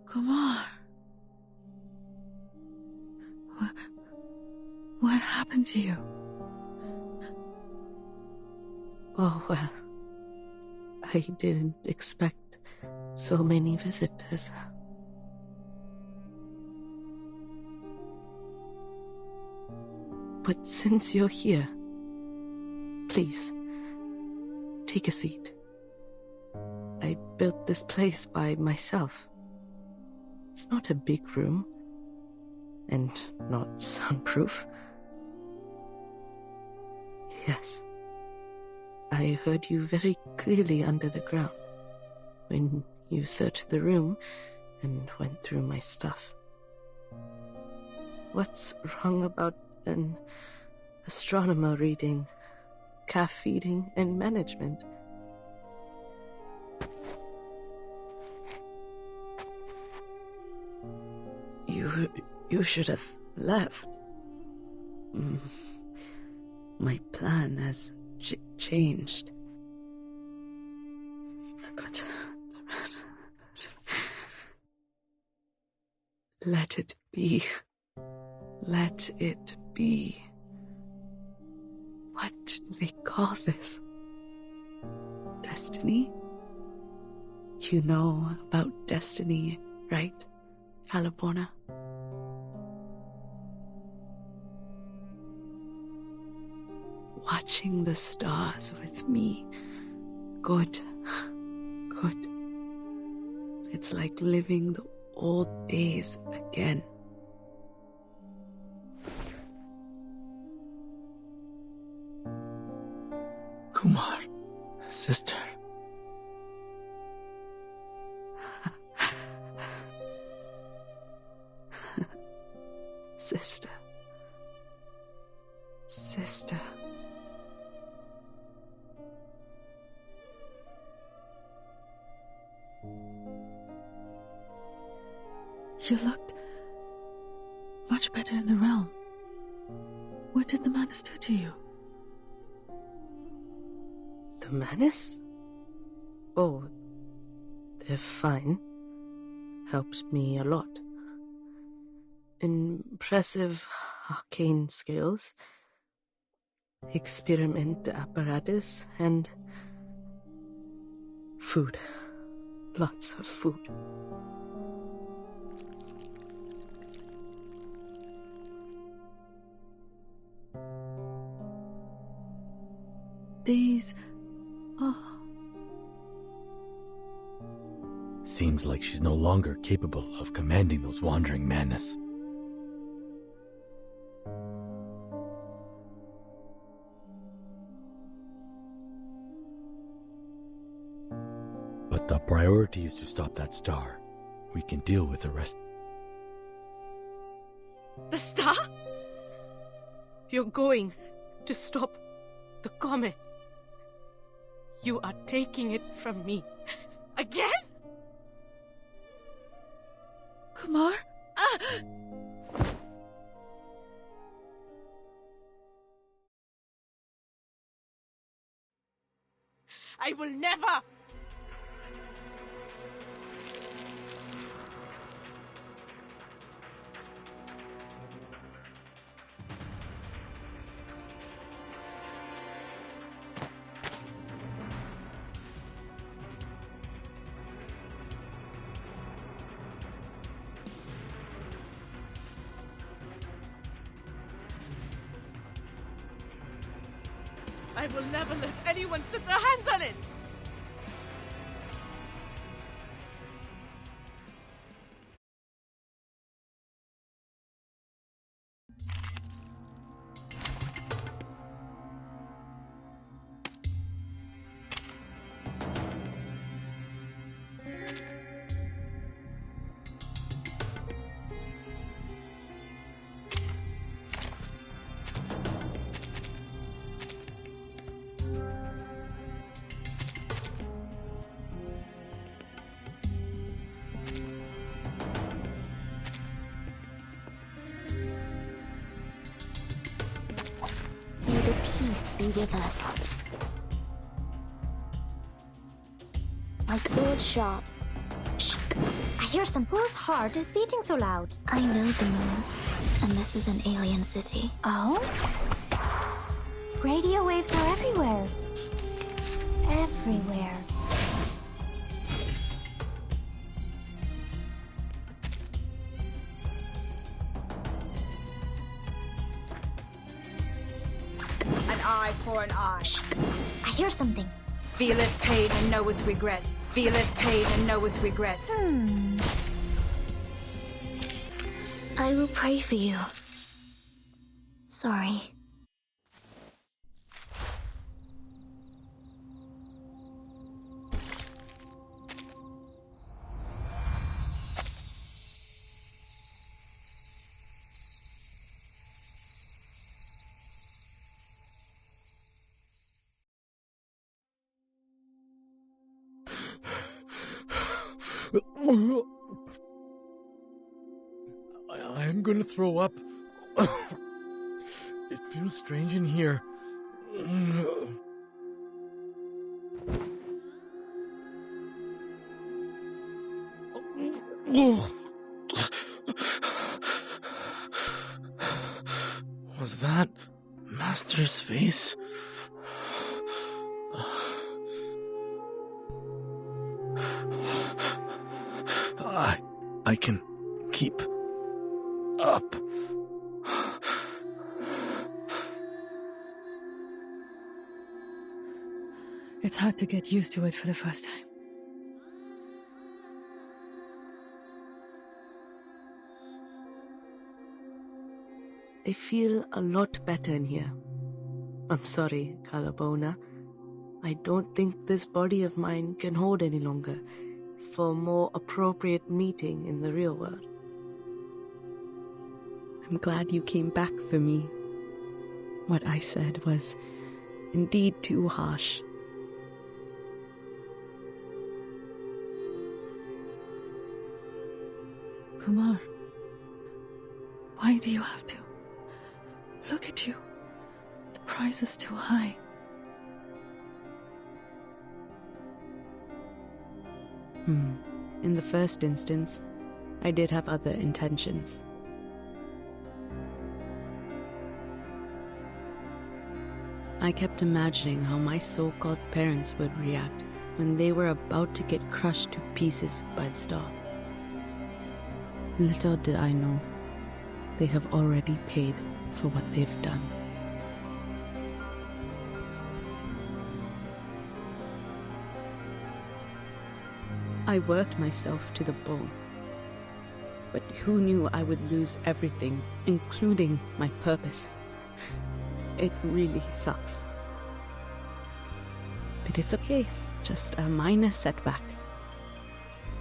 Kumar. What happened to you? Oh, well. I didn't expect so many visitors. But since you're here, please, take a seat. I built this place by myself. It's not a big room, and not soundproof. Yes, I heard you very clearly under the ground when you searched the room and went through my stuff. What's wrong about an astronomer reading calf feeding and management? You should have left. My plan has changed. But let it be. Let it be. What do they call this? Destiny? You know about destiny, right, Caliborna? Watching the stars with me. Good. Good. It's like living the old days again. Kumar, sister. Sister. Sister. You looked much better in the realm. What did the Manus do to you? The Manus? Oh, they're fine. Helps me a lot. Impressive arcane skills, experiment apparatus, and food. Lots of food. These... Seems like she's no longer capable of commanding those wandering Manus. But the priority is to stop that star. We can deal with the rest. The star? You're going to stop the comet. You are taking it from me. Again? Kumar? I will never! I will never let anyone set their hands on it! May the peace be with us. My sword sharp. I hear some. Whose heart is beating so loud? I know the moon, and this is an alien city. Oh? Radio waves are everywhere. Everywhere. An eye for an eye. I hear something. Feeleth pain and knoweth regret. Feeleth pain and knoweth regret. I will pray for you. Sorry. gonna throw up. It feels strange in here. Was that Master's face? I can keep up. It's hard to get used to it for the first time. I feel a lot better in here. I'm sorry, Calabona. I don't think this body of mine can hold any longer for a more appropriate meeting in the real world. I'm glad you came back for me. What I said was indeed too harsh. Kumar, why do you have to? Look at you. The price is too high. In the first instance, I did have other intentions. I kept imagining how my so-called parents would react when they were about to get crushed to pieces by the star. Little did I know, they have already paid for what they've done. I worked myself to the bone. But who knew I would lose everything, including my purpose? It really sucks. But it's okay, just a minor setback.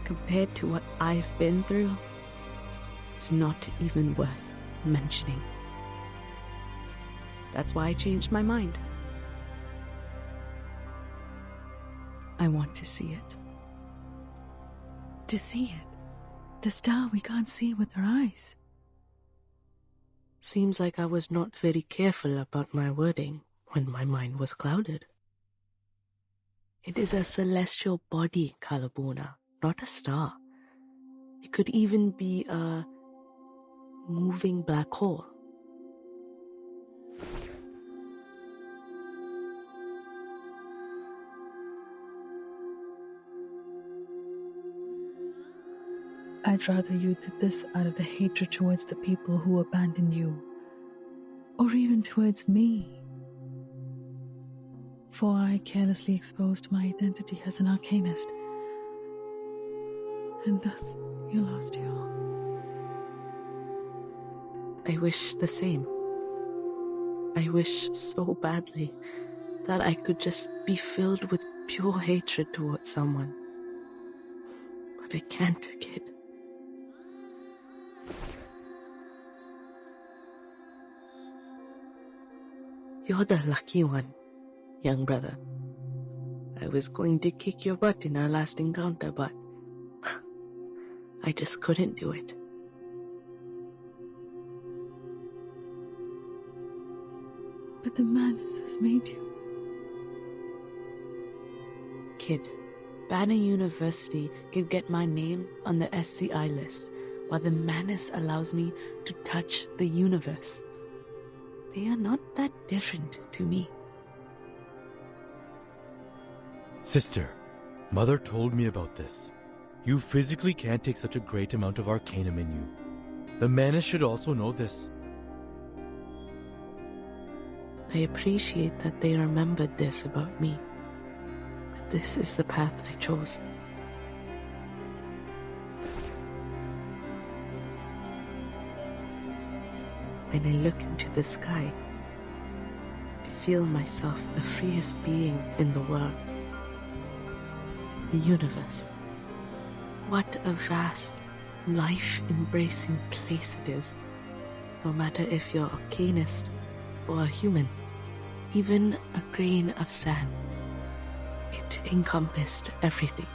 Compared to what I've been through, it's not even worth mentioning. That's why I changed my mind. I want to see it. To see it? The star we can't see with our eyes. Seems like I was not very careful about my wording when my mind was clouded. It is a celestial body, Calabona, not a star. It could even be a moving black hole. I'd rather you did this out of the hatred towards the people who abandoned you, or even towards me. For I carelessly exposed my identity as an arcanist, and thus you lost you all. I wish the same. I wish so badly that I could just be filled with pure hatred towards someone. But I can't, kid. You're the lucky one, young brother. I was going to kick your butt in our last encounter, but I just couldn't do it. But the madness has made you. Kid, Banner University can get my name on the SCI list, while the madness allows me to touch the universe. They are not that different to me. Sister, Mother told me about this. You physically can't take such a great amount of arcanum in you. The Manus should also know this. I appreciate that they remembered this about me, but this is the path I chose. When I look into the sky, I feel myself the freest being in the world. The universe. What a vast, life-embracing place it is, no matter if you're a arcanist or a human, even a grain of sand. It encompassed everything.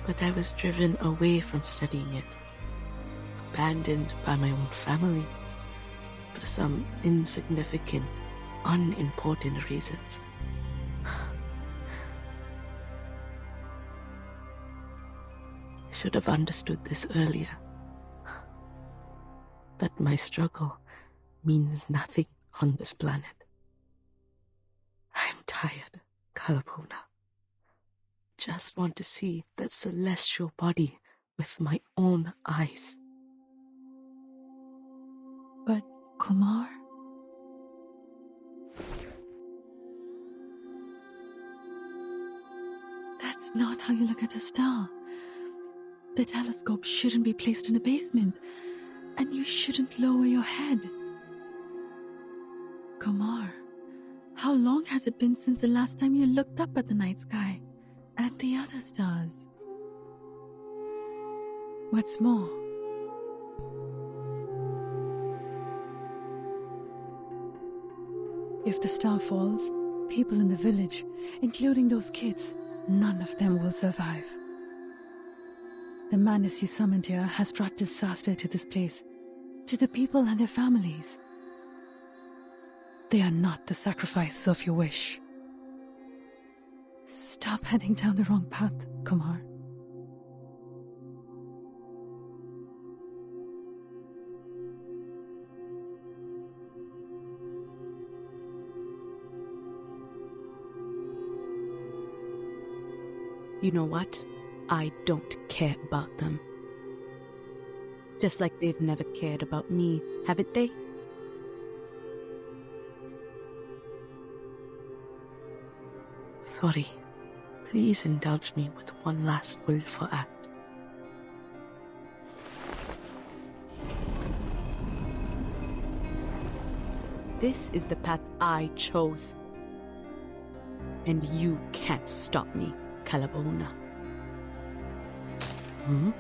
But I was driven away from studying it. A abandoned by my own family for some insignificant, unimportant reasons. I should have understood this earlier. That my struggle means nothing on this planet. I'm tired, Kalapona. Just want to see that celestial body with my own eyes. But, Kumar? That's not how you look at a star. The telescope shouldn't be placed in a basement, and you shouldn't lower your head. Kumar, how long has it been since the last time you looked up at the night sky, at the other stars? What's more, if the star falls, people in the village, including those kids, none of them will survive. The madness you summoned here has brought disaster to this place, to the people and their families. They are not the sacrifices of your wish. Stop heading down the wrong path, Kumar. You know what? I don't care about them. Just like they've never cared about me, haven't they? Sorry. Please indulge me with one last willful act. This is the path I chose. And you can't stop me, Kalabona. Hmm?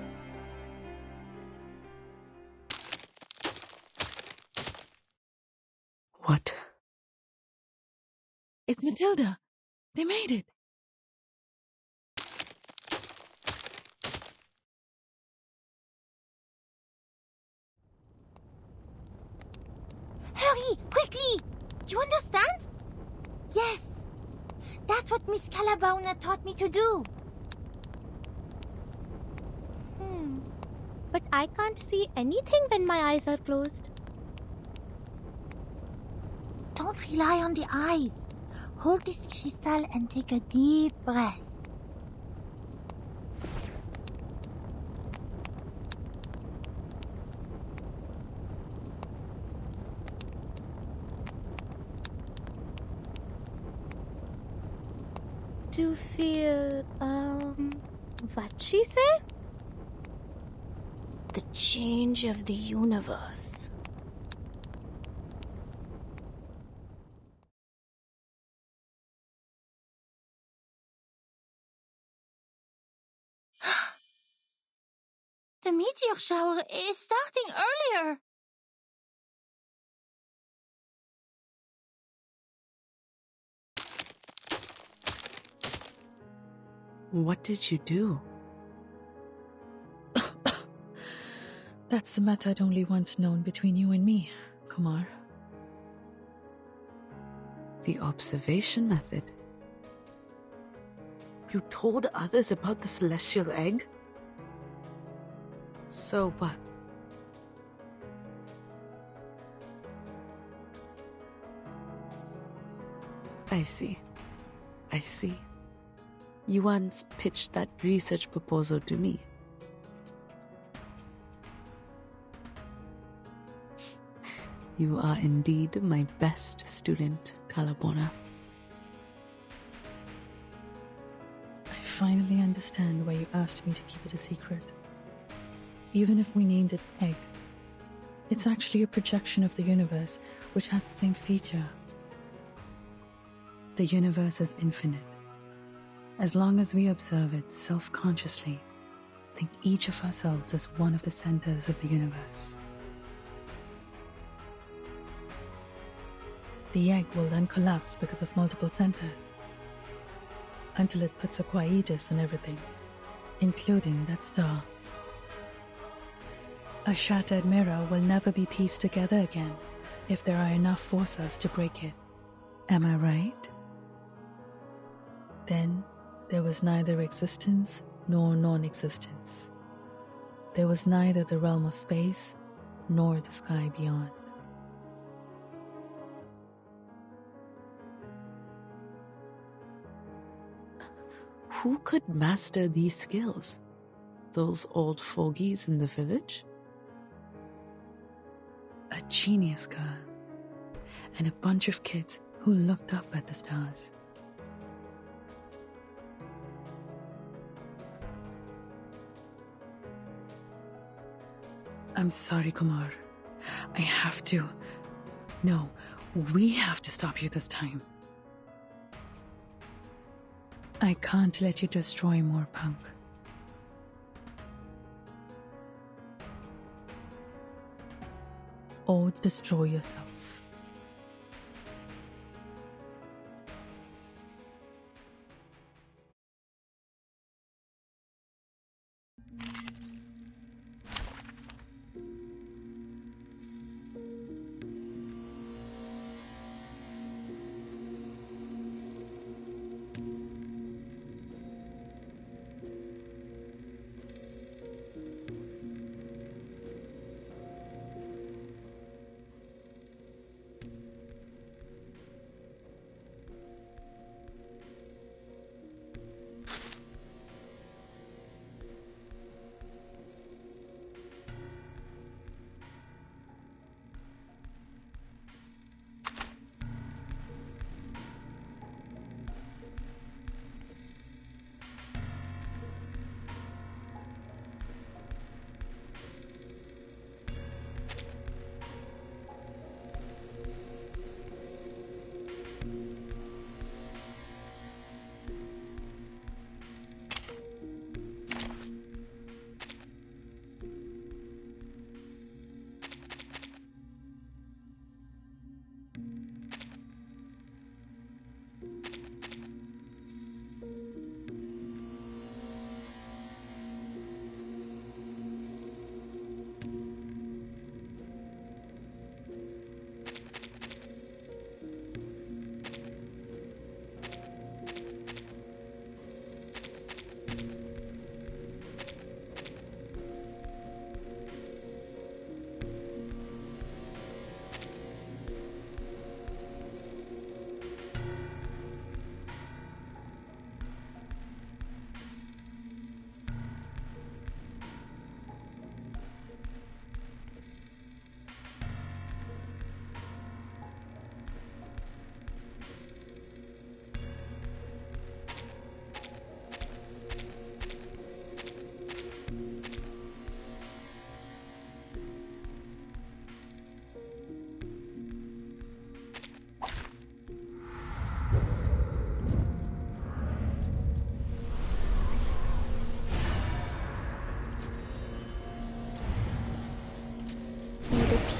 What? It's Matilda. They made it. Hurry, quickly! You understand? Yes. That's what Miss Calabauna taught me to do. But I can't see anything when my eyes are closed. Don't rely on the eyes. Hold this crystal and take a deep breath. To feel, what she say? The change of the universe. The meteor shower is starting earlier. What did you do? That's the method only once known between you and me, Kumar. The observation method. You told others about the celestial egg? So what? I see. You once pitched that research proposal to me. You are indeed my best student, Kalabona. I finally understand why you asked me to keep it a secret. Even if we named it Egg, it's actually a projection of the universe, which has the same feature. The universe is infinite. As long as we observe it self-consciously, think each of ourselves as one of the centers of the universe. The egg will then collapse because of multiple centers, until it puts a quietus on everything, including that star. A shattered mirror will never be pieced together again if there are enough forces to break it. Am I right? Then there was neither existence nor non-existence. There was neither the realm of space nor the sky beyond. Who could master these skills? Those old fogies in the village? A genius girl and a bunch of kids who looked up at the stars. I'm sorry, Kumar. I have to. No, we have to stop you this time. I can't let you destroy more punk. Or destroy yourself.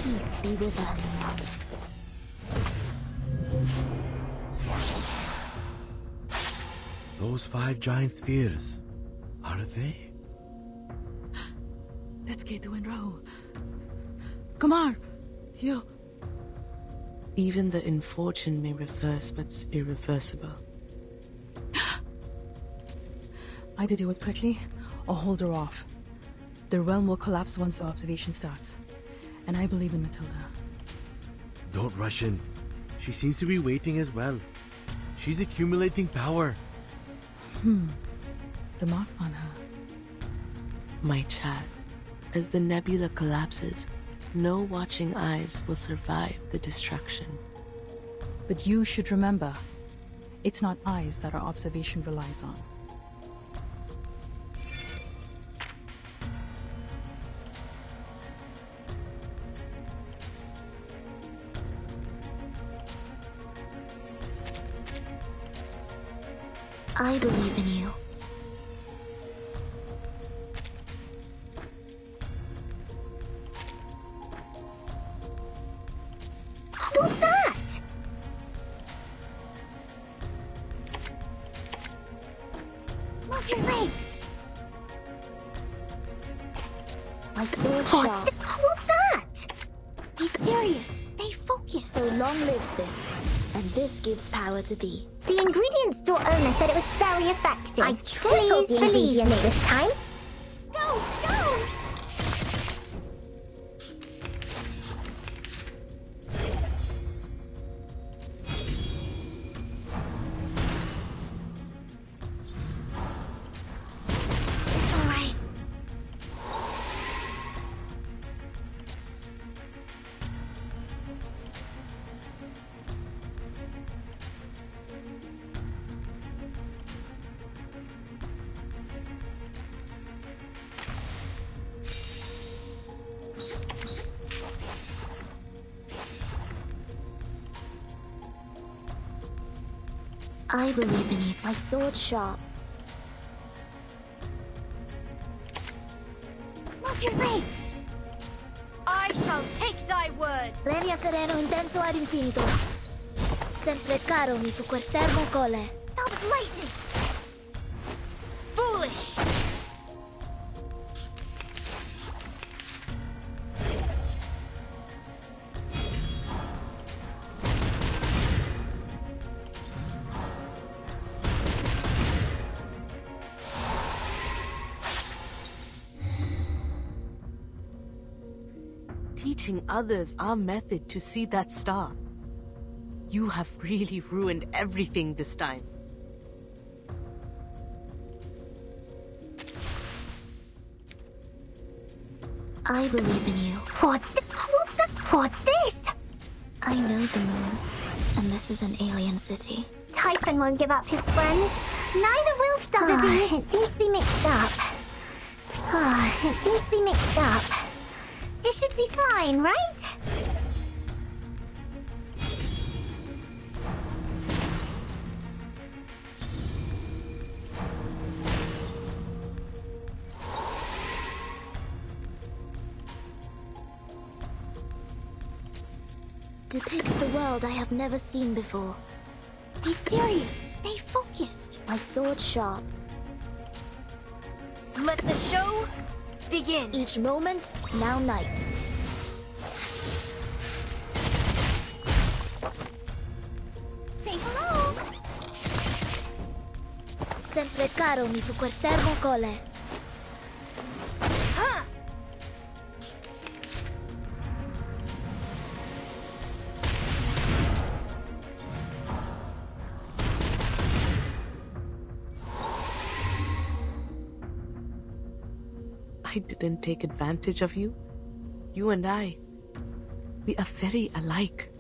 Peace be with us. Those 5 giant spheres, are they? That's Ketu and Rahu. Kumar, you... Even the infortune may reverse what's irreversible. Either do it quickly or hold her off. The realm will collapse once the observation starts. And I believe in Matilda. Don't rush in. She seems to be waiting as well. She's accumulating power. The mark's on her. My child, as the nebula collapses, no watching eyes will survive the destruction. But you should remember, it's not eyes that our observation relies on. I believe in you. Who's that? Move your legs. My sword sharp. What's that? Be serious. Stay focused. So long lives this, and this gives power to thee. The ingredient store owner said it was very effective. I tripled the ingredient this time. Go, go! It's all right. I believe in you. My sword sharp. Move your legs. I shall take thy word. Regna sereno intenso ad infinito. Sempre caro mi fu quest'ermo cole. That was lightning. Foolish. Teaching others our method to see that star. You have really ruined everything this time. I believe in you. What's this? What's this? I know the moon, and this is an alien city. Typhon won't give up his friends. Neither will Sotheby. It seems to be mixed up. It seems to be mixed up. This should be fine, right? Depict the world I have never seen before. Be serious. Stay focused. My sword sharp. Let the show begin. Each moment, now night. Say hello. Sempre caro mi fu quest'ermo cole. Huh. I didn't take advantage of you. You and I, we are very alike.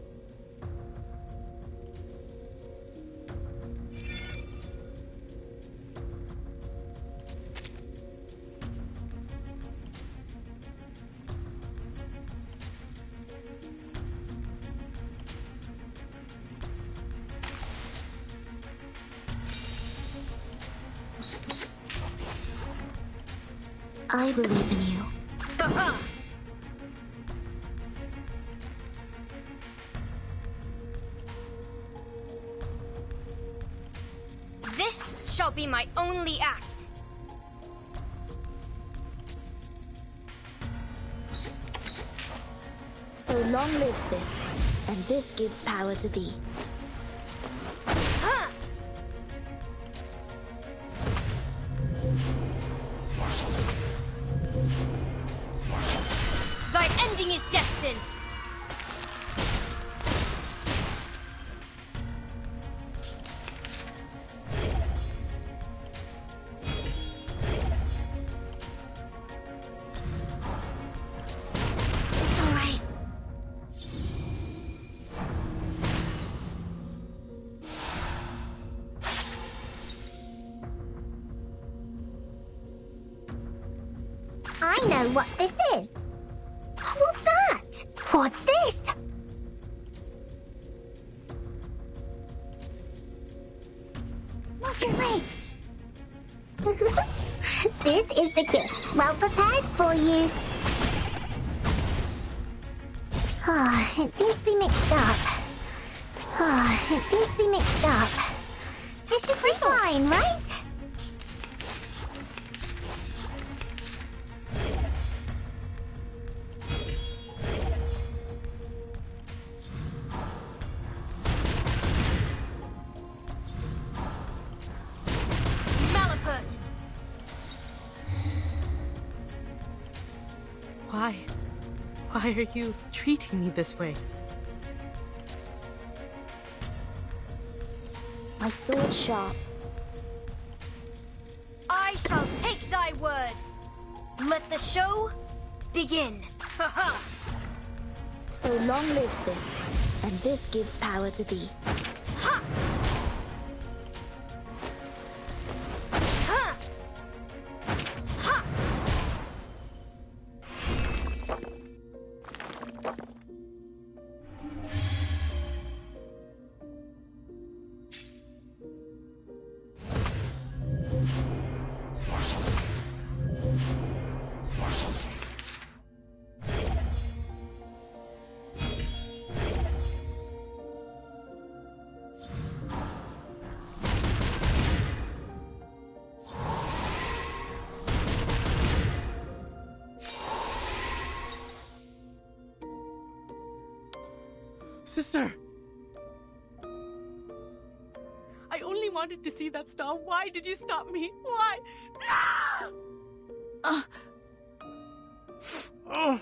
I believe in you. This shall be my only act. So long lives this, and this gives power to thee. Huh. Thy ending is destined. It's all right. I know what this is. What's that? What's this? Move your legs. This is the gift. Well prepared for you. It seems to be mixed up. It seems to be mixed up. It should be fine, right? Why? Why are you treating me this way? My sword sharp. I shall take thy word. Let the show begin. So long lives this, and this gives power to thee. Ha! Ha! Ha! Sister! I only wanted to see that star. Why did you stop me? Why? Ah! Oh!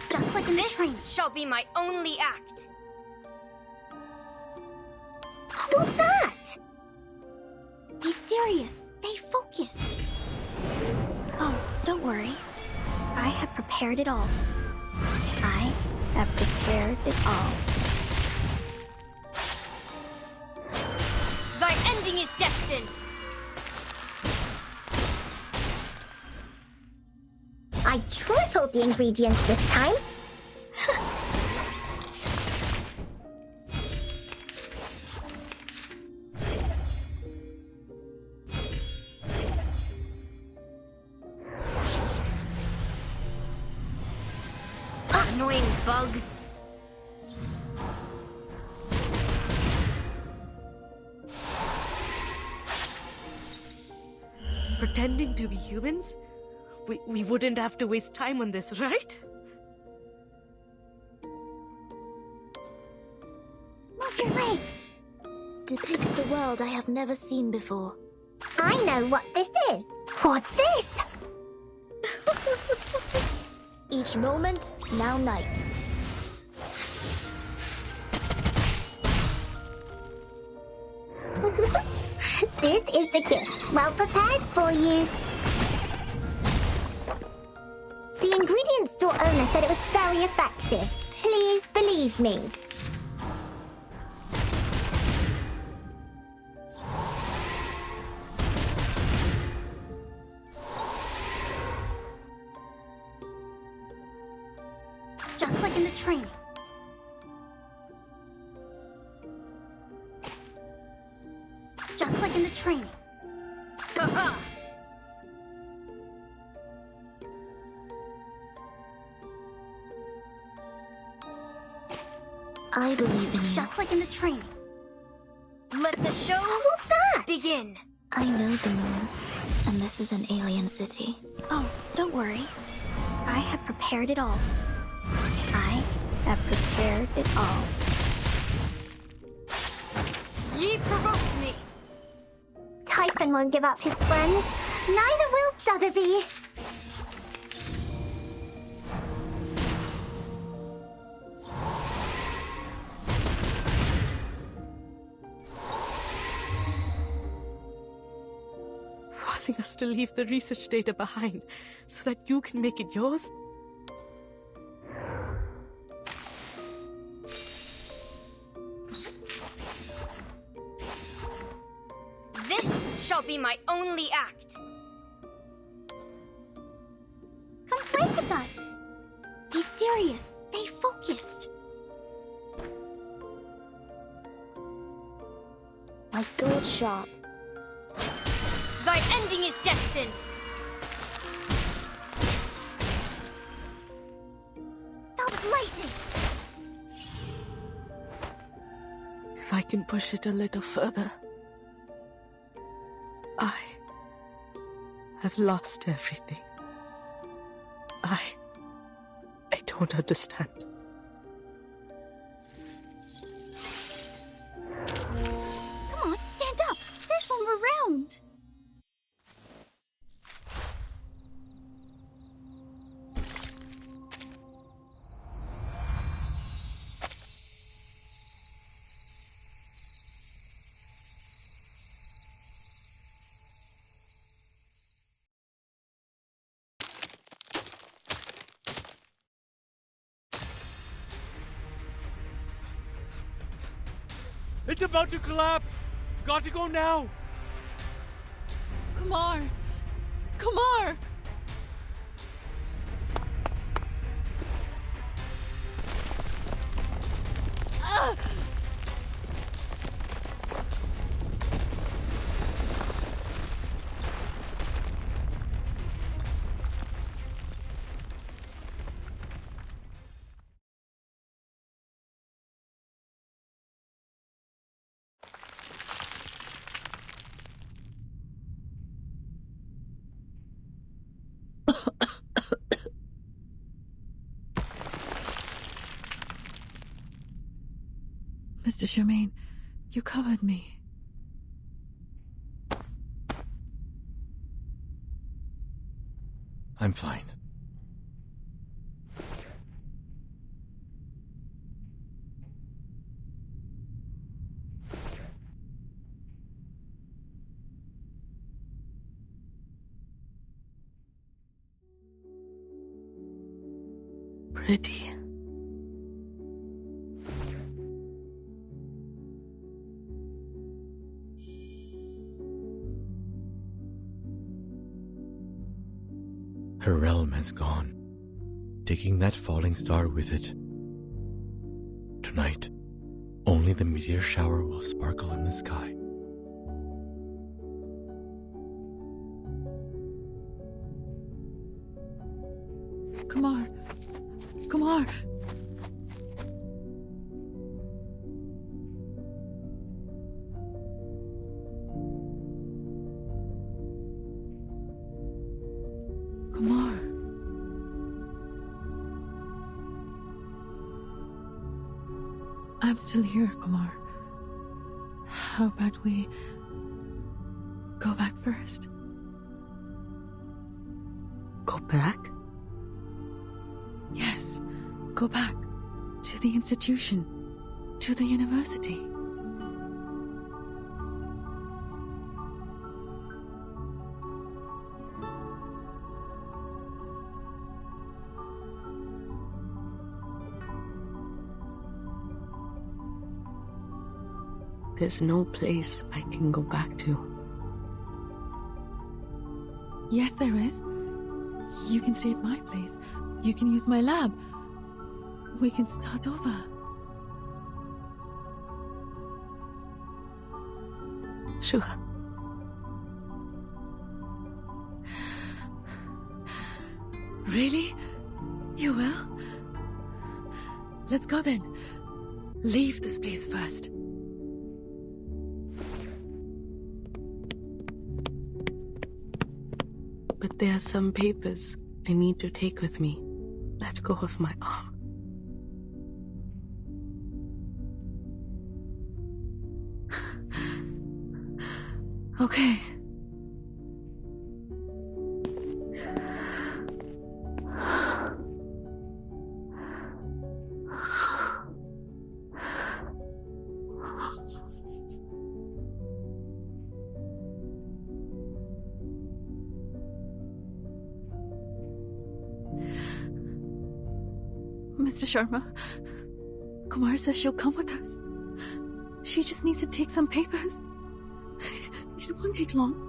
Just like in the train shall be my only act. Who's that? Be serious. Stay focused. Oh, don't worry. I have prepared it all. I have prepared it all. Thy ending is destined. I tripled the ingredients this time. Annoying bugs. Pretending to be humans? We wouldn't have to waste time on this, right? Move your legs. Depict the world I have never seen before. I know what this is. What's this? Each moment, now night. This is the gift. Well prepared for you. The ingredient store owner said it was very effective. Please believe me. Just like in the training. Just like in the training. Ha-ha! I believe in you. Just like in the training. Let the show begin. I know the moon, and this is an alien city. Oh, don't worry. I have prepared it all. I have prepared it all. Ye provoked me. Typhon won't give up his friends. Neither will Sotheby. Forcing us to leave the research data behind so that you can make it yours? This shall be my only act. Come play with us. Be serious. Stay focused. My sword sharp. Thy ending is destined. That was lightning. I can push it a little further. I have lost everything. I don't understand. Come on, stand up. There's one more round. It's about to collapse! Got to go now! Kumar! Kumar! Ah! Mr. Germain, you covered me. I'm fine. Pretty. Her realm has gone, taking that falling star with it. Tonight, only the meteor shower will sparkle in the sky. Kumar! Kumar! Kumar! I'm still here, Kumar. How about we go back first? Go back? Yes, go back to the institution, to the university. There's no place I can go back to. Yes, there is. You can stay at my place. You can use my lab. We can start over. Sure. Really? You will? Let's go then. Leave this place first. But there are some papers I need to take with me. Let go of my arm. Okay. Mr. Sharma, Kumar says she'll come with us. She just needs to take some papers. It won't take long.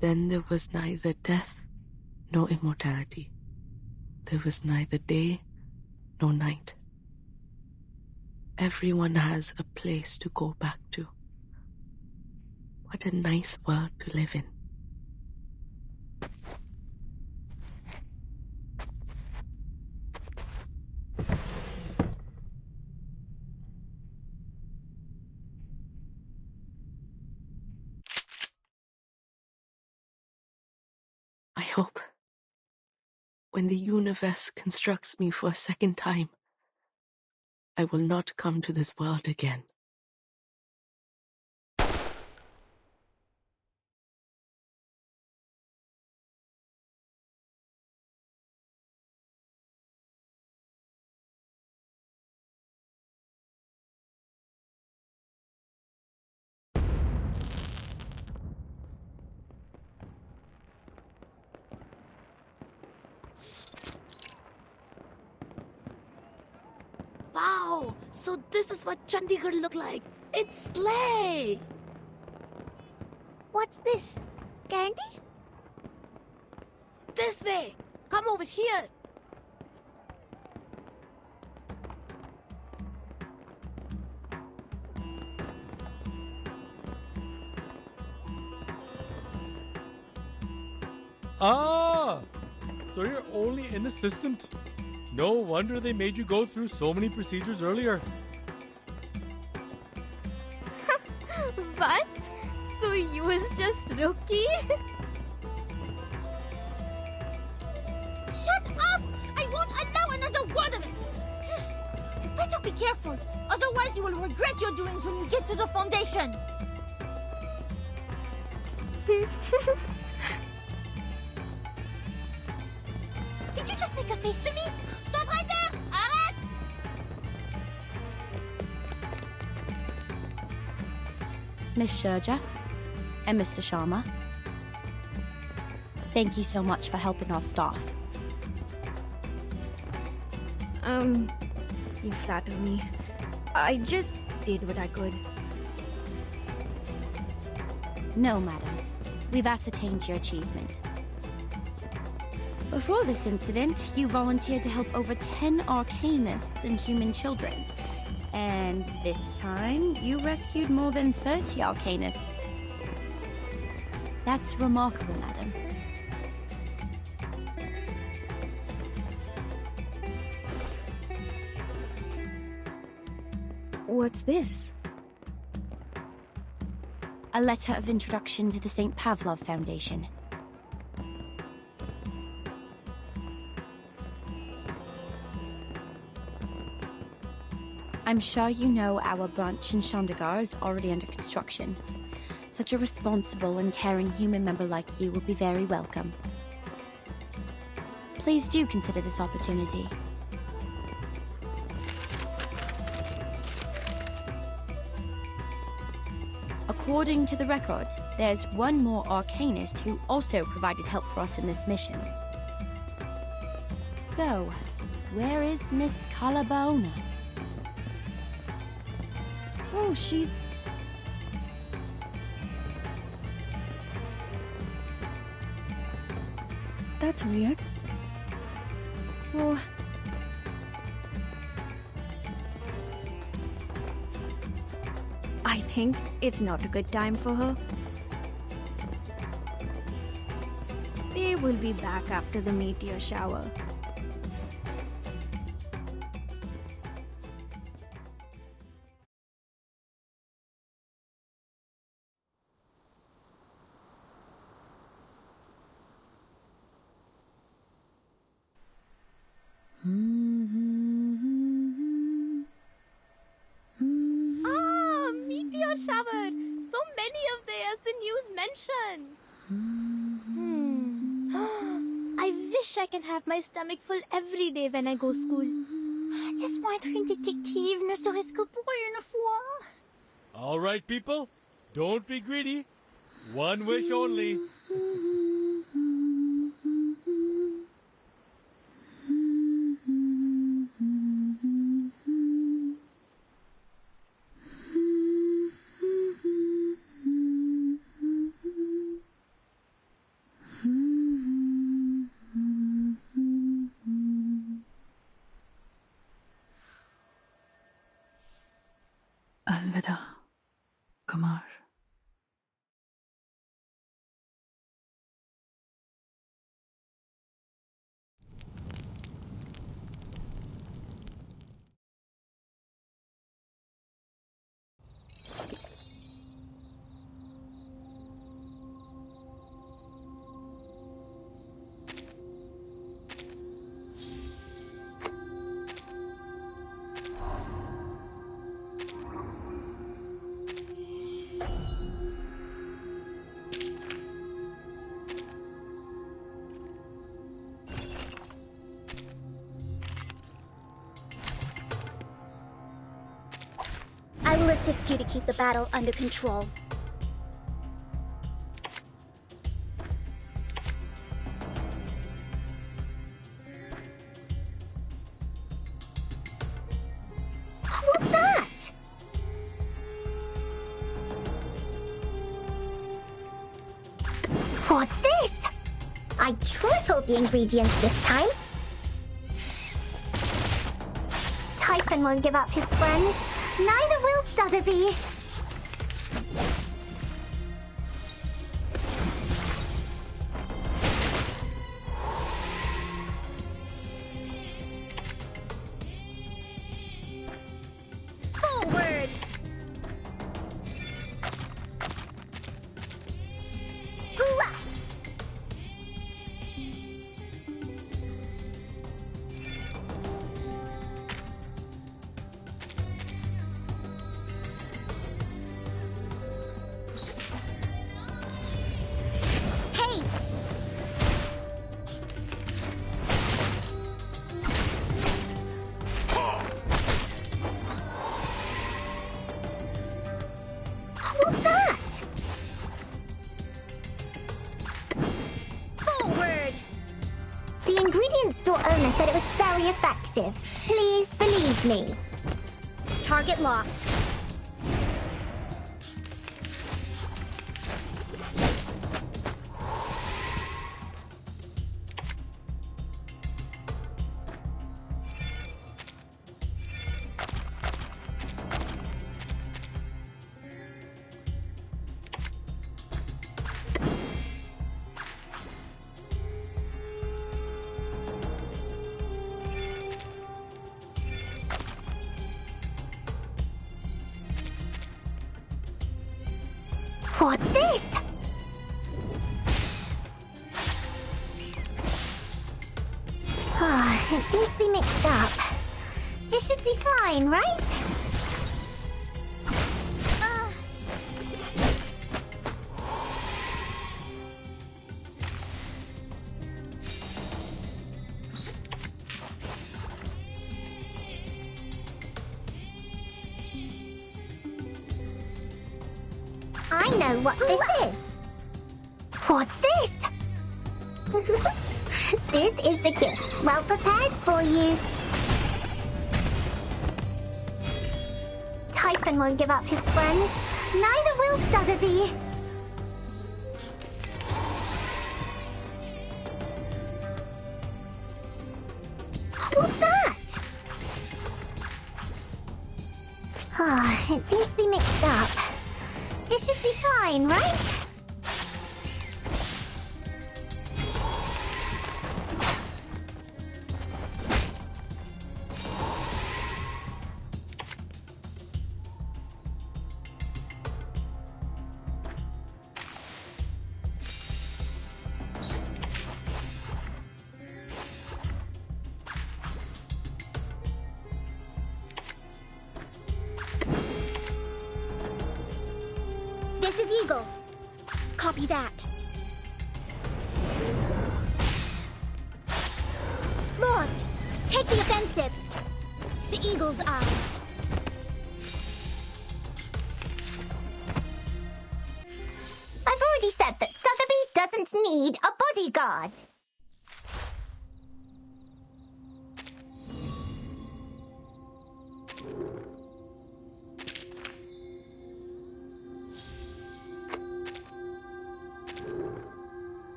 Then there was neither death nor immortality. There was neither day nor night. Everyone has a place to go back to. What a nice world to live in. I hope when the universe constructs me for a second time, I will not come to this world again. Wow! So this is what Chandigarh looked like. It's slay! What's this? Candy? This way! Come over here! Ah! So you're only an assistant. No wonder they made you go through so many procedures earlier. What? So you was just rookie? Shut up! I won't allow another word of it! You better be careful, otherwise you will regret your doings when you get to the foundation! Did you just make a face to me? Stop right there! Arrête! Miss Sherja and Mr. Sharma, thank you so much for helping our staff. You flatter me. I just did what I could. No, madam. We've ascertained your achievement. Before this incident, you volunteered to help over 10 arcanists and human children. And this time, you rescued more than 30 arcanists. That's remarkable, madam. What's this? A letter of introduction to the St. Pavlov Foundation. I'm sure you know our branch in Chandigarh is already under construction. Such a responsible and caring human member like you will be very welcome. Please do consider this opportunity. According to the record, there's one more arcanist who also provided help for us in this mission. So, where is Miss Calabaona? Oh, she's... That's weird. Oh... I think it's not a good time for her. They will be back after the meteor shower. Meteor shower! So many of they as the news mentioned. I wish I can have my stomach full every day when I go school. Laisse-moi être une détective, ne serait-ce que pour une fois. All right, people, don't be greedy. One wish only. Alvida, Kumar. I will assist you to keep the battle under control. What's that? What's this? I tripled the ingredients this time. Typhon won't give up his friends. Neither will Sotheby. Forward! Hooah! Hey! What's that? Forward! The ingredient store owner said it was very effective. Please believe me. Target locked. What's this? It seems to be mixed up. It should be fine, right? I know what this is. What's this? This is the gift, well prepared for you. Typhon won't give up his friends. Neither will Sotheby. What's that? It seems to be mixed up. It should be fine, right? This is Eagle. Copy that. Lords, take the offensive. The Eagle's eyes. I've already said that Sotheby doesn't need a bodyguard.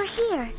you're here.